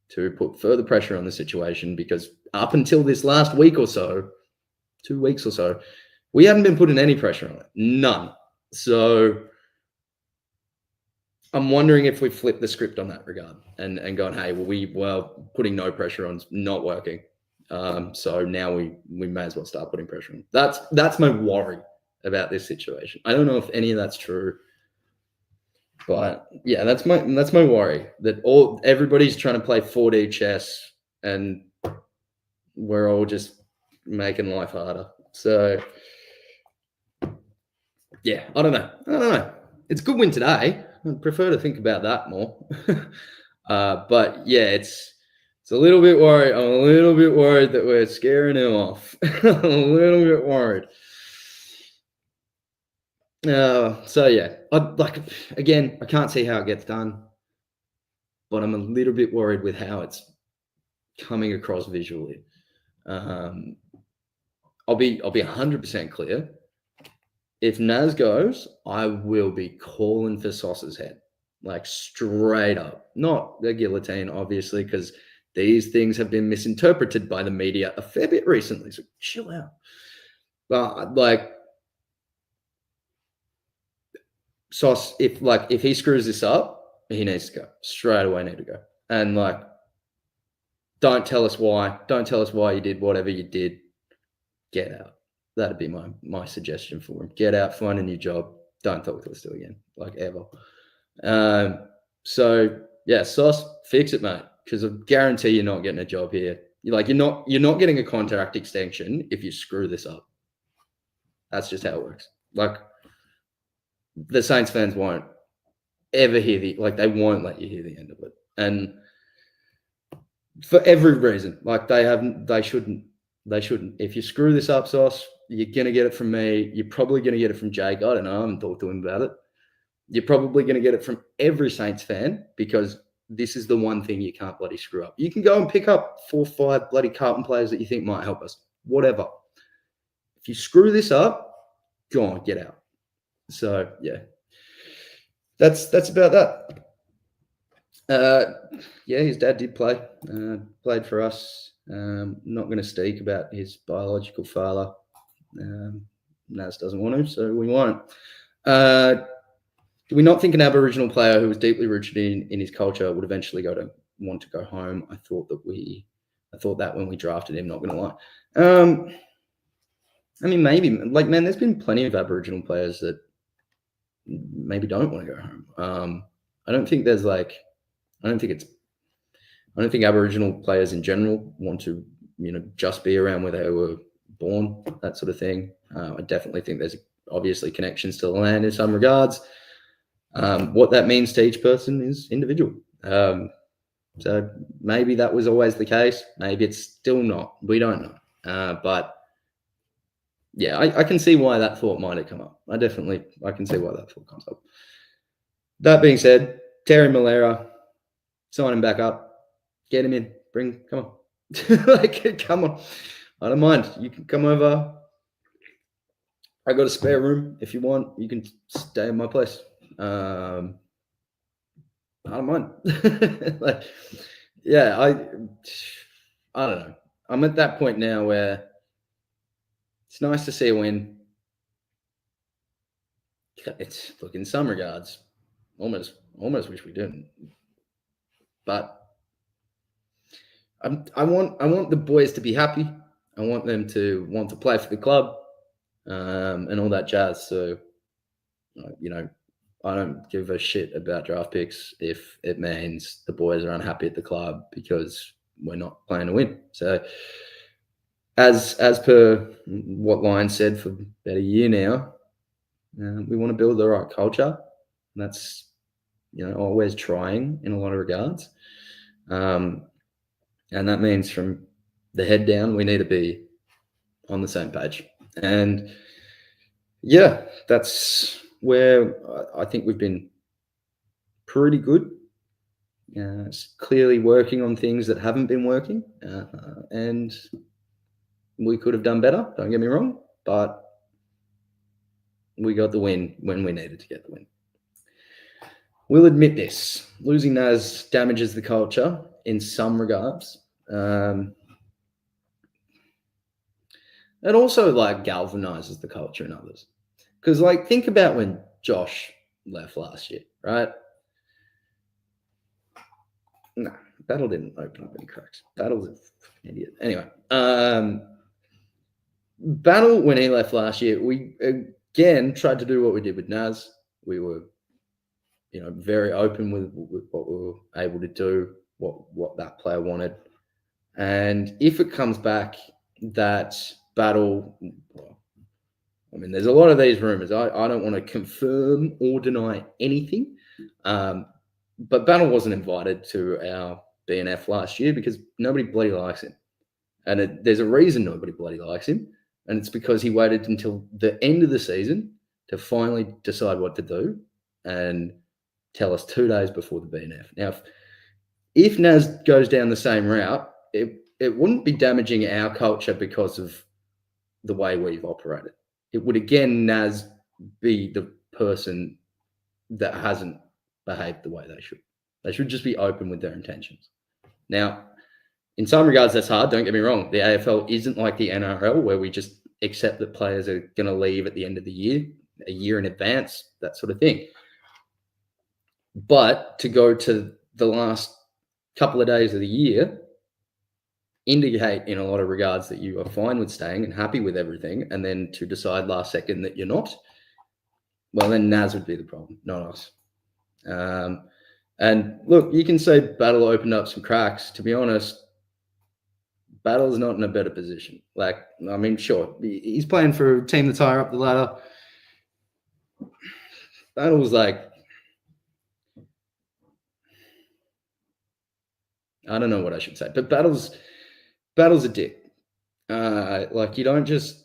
to put further pressure on the situation, because up until this last week or so, 2 weeks or so, we hadn't been putting any pressure on it. None. So I'm wondering if we flipped the script on that regard and gone, hey, putting no pressure on is not working. So now we may as well start putting pressure on. That's my worry about this situation. I don't know if any of that's true, but yeah, that's my worry, that everybody's trying to play 4D chess and we're all just making life harder. So yeah, I don't know. It's a good win today. I'd prefer to think about that more. But yeah, it's a little bit worried. I'm a little bit worried that we're scaring him off. I'm a little bit worried. So yeah, I can't see how it gets done, but I'm a little bit worried with how it's coming across visually. I'll be 100% clear. If Naz goes, I will be calling for Sauce's head, like straight up. Not the guillotine, obviously, because these things have been misinterpreted by the media a fair bit recently. So chill out. But like, Sauce, if he screws this up, he needs to go straight away. Need to go, and like, don't tell us why. Don't tell us why you did whatever you did. Get out. That'd be my suggestion for him. Get out, find a new job. Don't talk to us still again, like ever. So yeah, Sauce, fix it, mate, because I guarantee you're not getting a job here. You're not getting a contract extension if you screw this up. That's just how it works. Like, the Saints fans won't ever hear they won't let you hear the end of it. And for every reason, like they shouldn't. If you screw this up, Sauce, you're going to get it from me. You're probably going to get it from Jake. I don't know. I haven't talked to him about it. You're probably going to get it from every Saints fan, because this is the one thing you can't bloody screw up. You can go and pick up 4 or 5 bloody Carlton players that you think might help us. Whatever. If you screw this up, go on, get out. So, yeah. That's about that. Yeah, his dad did play. Played for us. Not going to speak about his biological father. Naz doesn't want to, so we won't. Do we not think an Aboriginal player who was deeply rooted in his culture would eventually want to go home? I thought that when we drafted him, not going to lie. I mean, maybe. Like, man, there's been plenty of Aboriginal players that maybe don't want to go home. I don't think Aboriginal players in general want to, just be around where they were born, that sort of thing. I definitely think there's obviously connections to the land in some regards. What that means to each person is individual. So maybe that was always the case. Maybe it's still not. We don't know. But yeah, I can see why that thought might have come up. I can see why that thought comes up. That being said, Terry Malera, sign him back up. Get him in. Come on. Come on. I don't mind. You can come over. I got a spare room. If you want, you can stay in my place. I don't mind. I don't know. I'm at that point now where it's nice to see a win. Look, in some regards, almost wish we didn't. But I want the boys to be happy. I want them to want to play for the club, and all that jazz. So, I don't give a shit about draft picks if it means the boys are unhappy at the club because we're not playing to win. So, as per what Lion said for about a year now, we want to build the right culture. And that's, always trying in a lot of regards. And that means from the head down, we need to be on the same page. And yeah, that's where I think we've been pretty good. It's clearly working on things that haven't been working. And we could have done better, don't get me wrong, but we got the win when we needed to get the win. We'll admit this. Losing Naz damages the culture in some regards. It also galvanizes the culture in others. Because think about when Josh left last year, right? No, Battle didn't open up any cracks. Battle's an idiot. Anyway, Battle, when he left last year, we again tried to do what we did with Naz. We were, very open with what we were able to do, what that player wanted. And if it comes back that Battle, there's a lot of these rumors. I don't want to confirm or deny anything. But Battle wasn't invited to our BNF last year because nobody bloody likes him. And there's a reason nobody bloody likes him. And it's because he waited until the end of the season to finally decide what to do and tell us 2 days before the BNF. Now, if Naz goes down the same route, it wouldn't be damaging our culture because of the way we've operated. It would, again, Naz be the person that hasn't behaved the way they should. They should just be open with their intentions. Now, in some regards, that's hard. Don't get me wrong. The AFL isn't like the NRL where we just accept that players are going to leave at the end of the year, a year in advance, that sort of thing. But to go to the last couple of days of the year, indicate in a lot of regards that you are fine with staying and happy with everything, and then to decide last second that you're not, well, then Naz would be the problem, not us. And look, you can say Battle opened up some cracks. To be honest, Battle's not in a better position. Like, I mean, sure, he's playing for a team that's higher up the ladder. Battle's like, I don't know what I should say, but Battle's a dick. Like, you don't just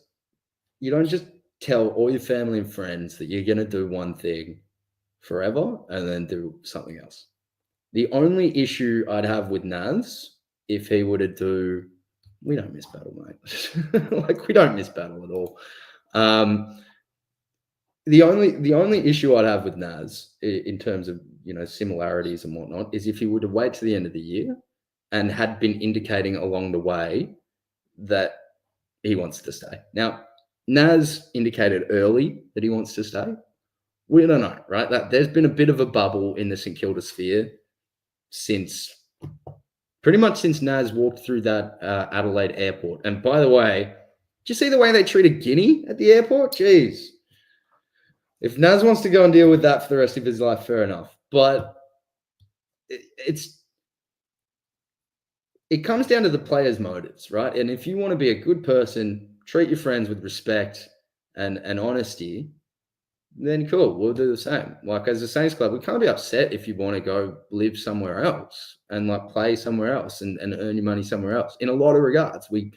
tell all your family and friends that you're gonna do one thing forever and then do something else. The only issue I'd have with Naz, if he were to do, we don't miss Battle, mate. Like, we don't miss Battle at all. The only issue I'd have with Naz in terms of, you know, similarities and whatnot is if he were to wait to the end of the year and had been indicating along the way that he wants to stay. Now, Naz indicated early that he wants to stay. We don't know, right? That there's been a bit of a bubble in the St Kilda sphere since pretty much since Naz walked through that Adelaide airport. And by the way, did you see the way they treated Guinea at the airport? Jeez. If Naz wants to go and deal with that for the rest of his life, fair enough. But it comes down to the player's motives, right? And if you want to be a good person, treat your friends with respect and honesty, then cool, we'll do the same. Like, as a Saints club, we can't be upset if you want to go live somewhere else and like play somewhere else and earn your money somewhere else. In a lot of regards, we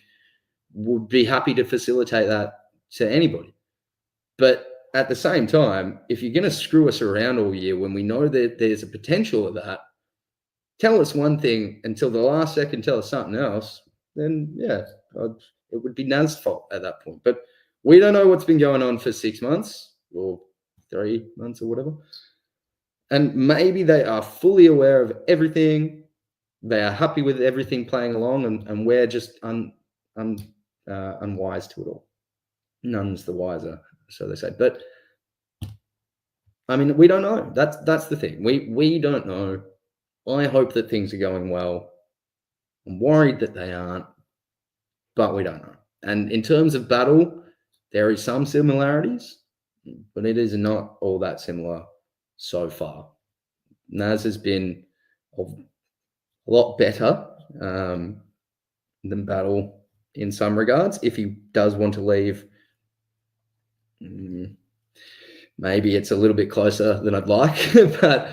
would be happy to facilitate that to anybody. But at the same time, if you're going to screw us around all year when we know that there's a potential of that, tell us one thing until the last second, tell us something else, then yeah, it would be Naz's fault at that point. But we don't know what's been going on for 6 months or 3 months or whatever. And maybe they are fully aware of everything. They are happy with everything playing along, and we're just unwise to it all. None's the wiser, so they say. But I mean, we don't know. That's the thing. We don't know. I hope that things are going well. I'm worried that they aren't, but we don't know. And in terms of Battle, there is some similarities, but it is not all that similar so far. Naz has been a lot better than Battle in some regards. If he does want to leave, maybe it's a little bit closer than I'd like. But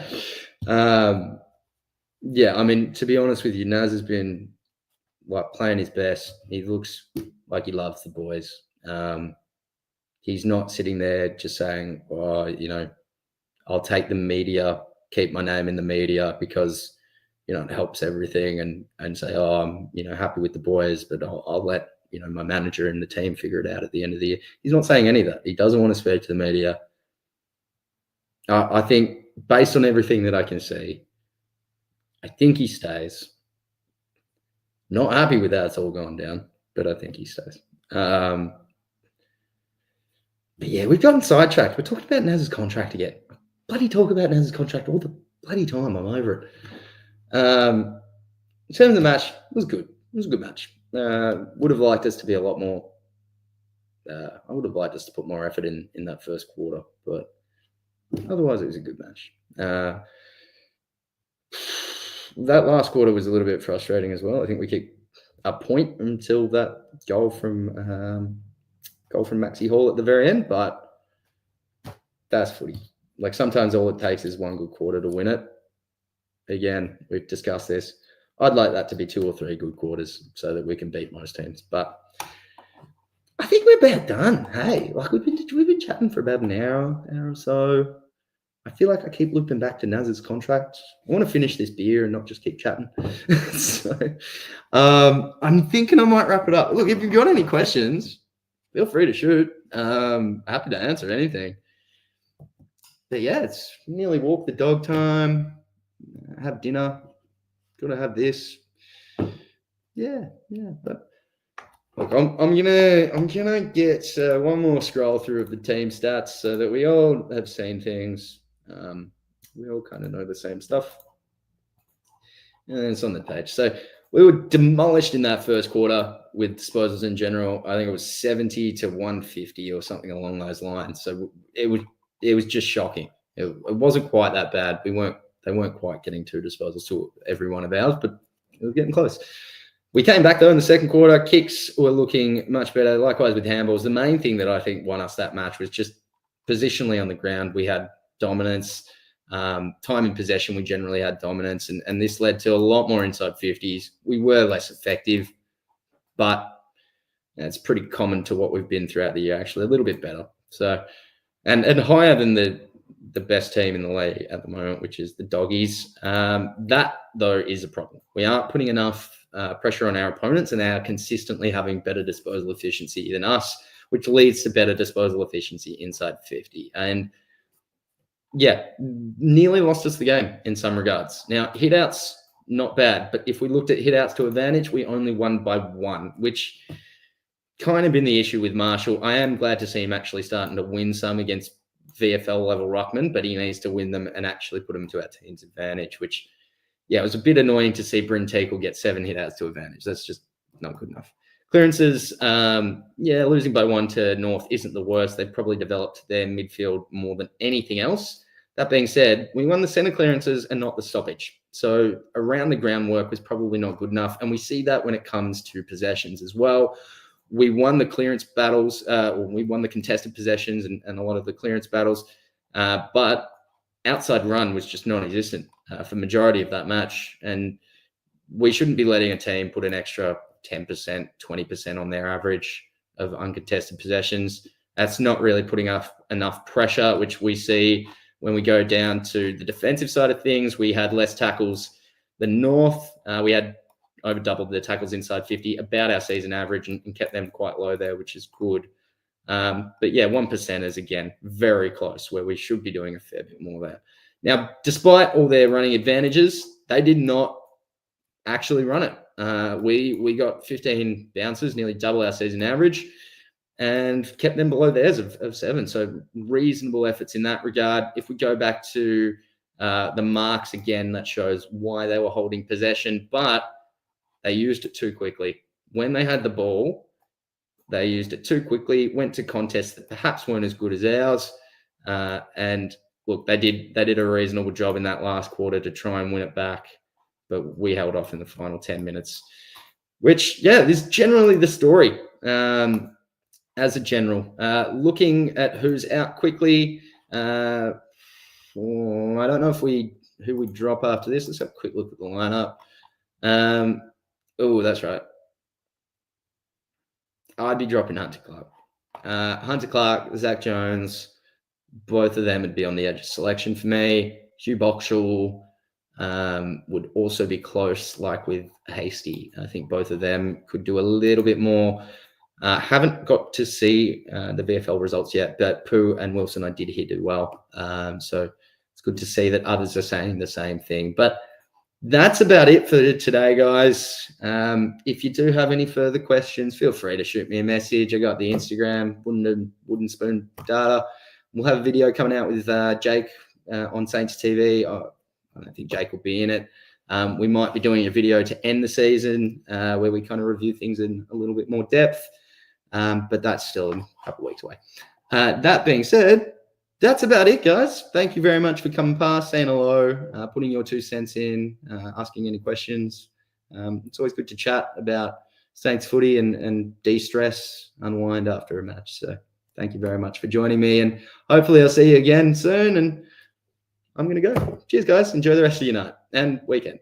yeah, I mean, to be honest with you, Naz has been like playing his best. He looks like he loves the boys. He's not sitting there just saying, oh, you know, I'll take the media, keep my name in the media because, you know, it helps everything, and say, oh, I'm, you know, happy with the boys, but I'll let, you know, my manager and the team figure it out at the end of the year. He's not saying any of that. He doesn't want to speak to the media. I think based on everything that I can see, I think he stays. Not happy with how it's all gone down, but I think he stays. But yeah, we've gotten sidetracked. We're talking about Naz's contract again. Bloody talk about Naz's contract all the bloody time. I'm over it. In terms of the match, it was good. It was a good match. Would have liked us to be a lot more. I would have liked us to put more effort in that first quarter, but otherwise it was a good match. That last quarter was a little bit frustrating as well. I think we kicked a point until that goal from Maxi Hall at the very end, but that's footy. Like, sometimes all it takes is one good quarter to win it. Again, we've discussed this. I'd like that to be 2 or 3 good quarters so that we can beat most teams. But I think we're about done. Hey, like we've been chatting for about an hour or so. I feel like I keep looping back to Naz's contract. I want to finish this beer and not just keep chatting. So I'm thinking I might wrap it up. Look, if you've got any questions, feel free to shoot. Happy to answer anything. But yeah, it's nearly walk the dog time. Have dinner. Gotta have this. Yeah. But look, I'm gonna get one more scroll through of the team stats so that we all have seen things. We all kind of know the same stuff. And it's on the page. So we were demolished in that first quarter with disposals in general. I think it was 70 to 150 or something along those lines. So it was just shocking. It wasn't quite that bad. They weren't quite getting 2 disposals to every one of ours, but it was getting close. We came back, though, in the second quarter. Kicks were looking much better. Likewise with handballs. The main thing that I think won us that match was just positionally on the ground. We had dominance. Time in possession, we generally had dominance. And this led to a lot more inside 50s. We were less effective, but it's pretty common to what we've been throughout the year, actually. A little bit better. So, and higher than the best team in the league at the moment, which is the Doggies. That, though, is a problem. We aren't putting enough pressure on our opponents, and they are consistently having better disposal efficiency than us, which leads to better disposal efficiency inside 50. And yeah, nearly lost us the game in some regards. Now, hitouts, not bad, but if we looked at hitouts to advantage, we only won by 1, which kind of been the issue with Marshall. I am glad to see him actually starting to win some against VFL level ruckman, but he needs to win them and actually put them to our team's advantage, which, yeah, it was a bit annoying to see Bryn Teakle get 7 hitouts to advantage. That's just not good enough. Clearances, yeah, losing by 1 to North isn't the worst. They've probably developed their midfield more than anything else. That being said, we won the centre clearances and not the stoppage. So around the groundwork was probably not good enough. And we see that when it comes to possessions as well. We won the clearance battles, we won the contested possessions and a lot of the clearance battles, but outside run was just non-existent for the majority of that match. And we shouldn't be letting a team put an extra 10%, 20% on their average of uncontested possessions. That's not really putting up enough pressure, which we see when we go down to the defensive side of things. We had less tackles than North. We had over doubled the tackles inside 50, about our season average, and kept them quite low there, which is good. But yeah, 1% is, again, very close, where we should be doing a fair bit more there. Now, despite all their running advantages, they did not actually run it. We got 15 bounces, nearly double our season average, and kept them below theirs of 7. So reasonable efforts in that regard. If we go back to the marks again, that shows why they were holding possession, but they used it too quickly. When they had the ball, they used it too quickly, went to contests that perhaps weren't as good as ours. And look, they did a reasonable job in that last quarter to try and win it back, but we held off in the final 10 minutes, which, yeah, is generally the story as a general. Looking at who's out quickly, I don't know who we drop after this. Let's have a quick look at the lineup. Oh, that's right. I'd be dropping Hunter Clark. Hunter Clark, Zach Jones, both of them would be on the edge of selection for me. Hugh Boxall would also be close, like with Hasty. I think both of them could do a little bit more. Haven't got to see the VFL results yet, but Pooh and Wilson I did hear do well. So it's good to see that others are saying the same thing. But that's about it for today, guys. If you do have any further questions, feel free to shoot me a message. I got the Instagram, Wooden Spoon Data. We'll have a video coming out with Jake on SaintsTV. I don't think Jake will be in it. We might be doing a video to end the season where we kind of review things in a little bit more depth, but that's still a couple of weeks away. That being said, that's about it, guys. Thank you very much for coming past, saying hello, putting your 2 cents in, asking any questions. It's always good to chat about Saints footy and de-stress, unwind after a match. So thank you very much for joining me, and hopefully I'll see you again soon. And I'm going to go. Cheers, guys. Enjoy the rest of your night and weekend.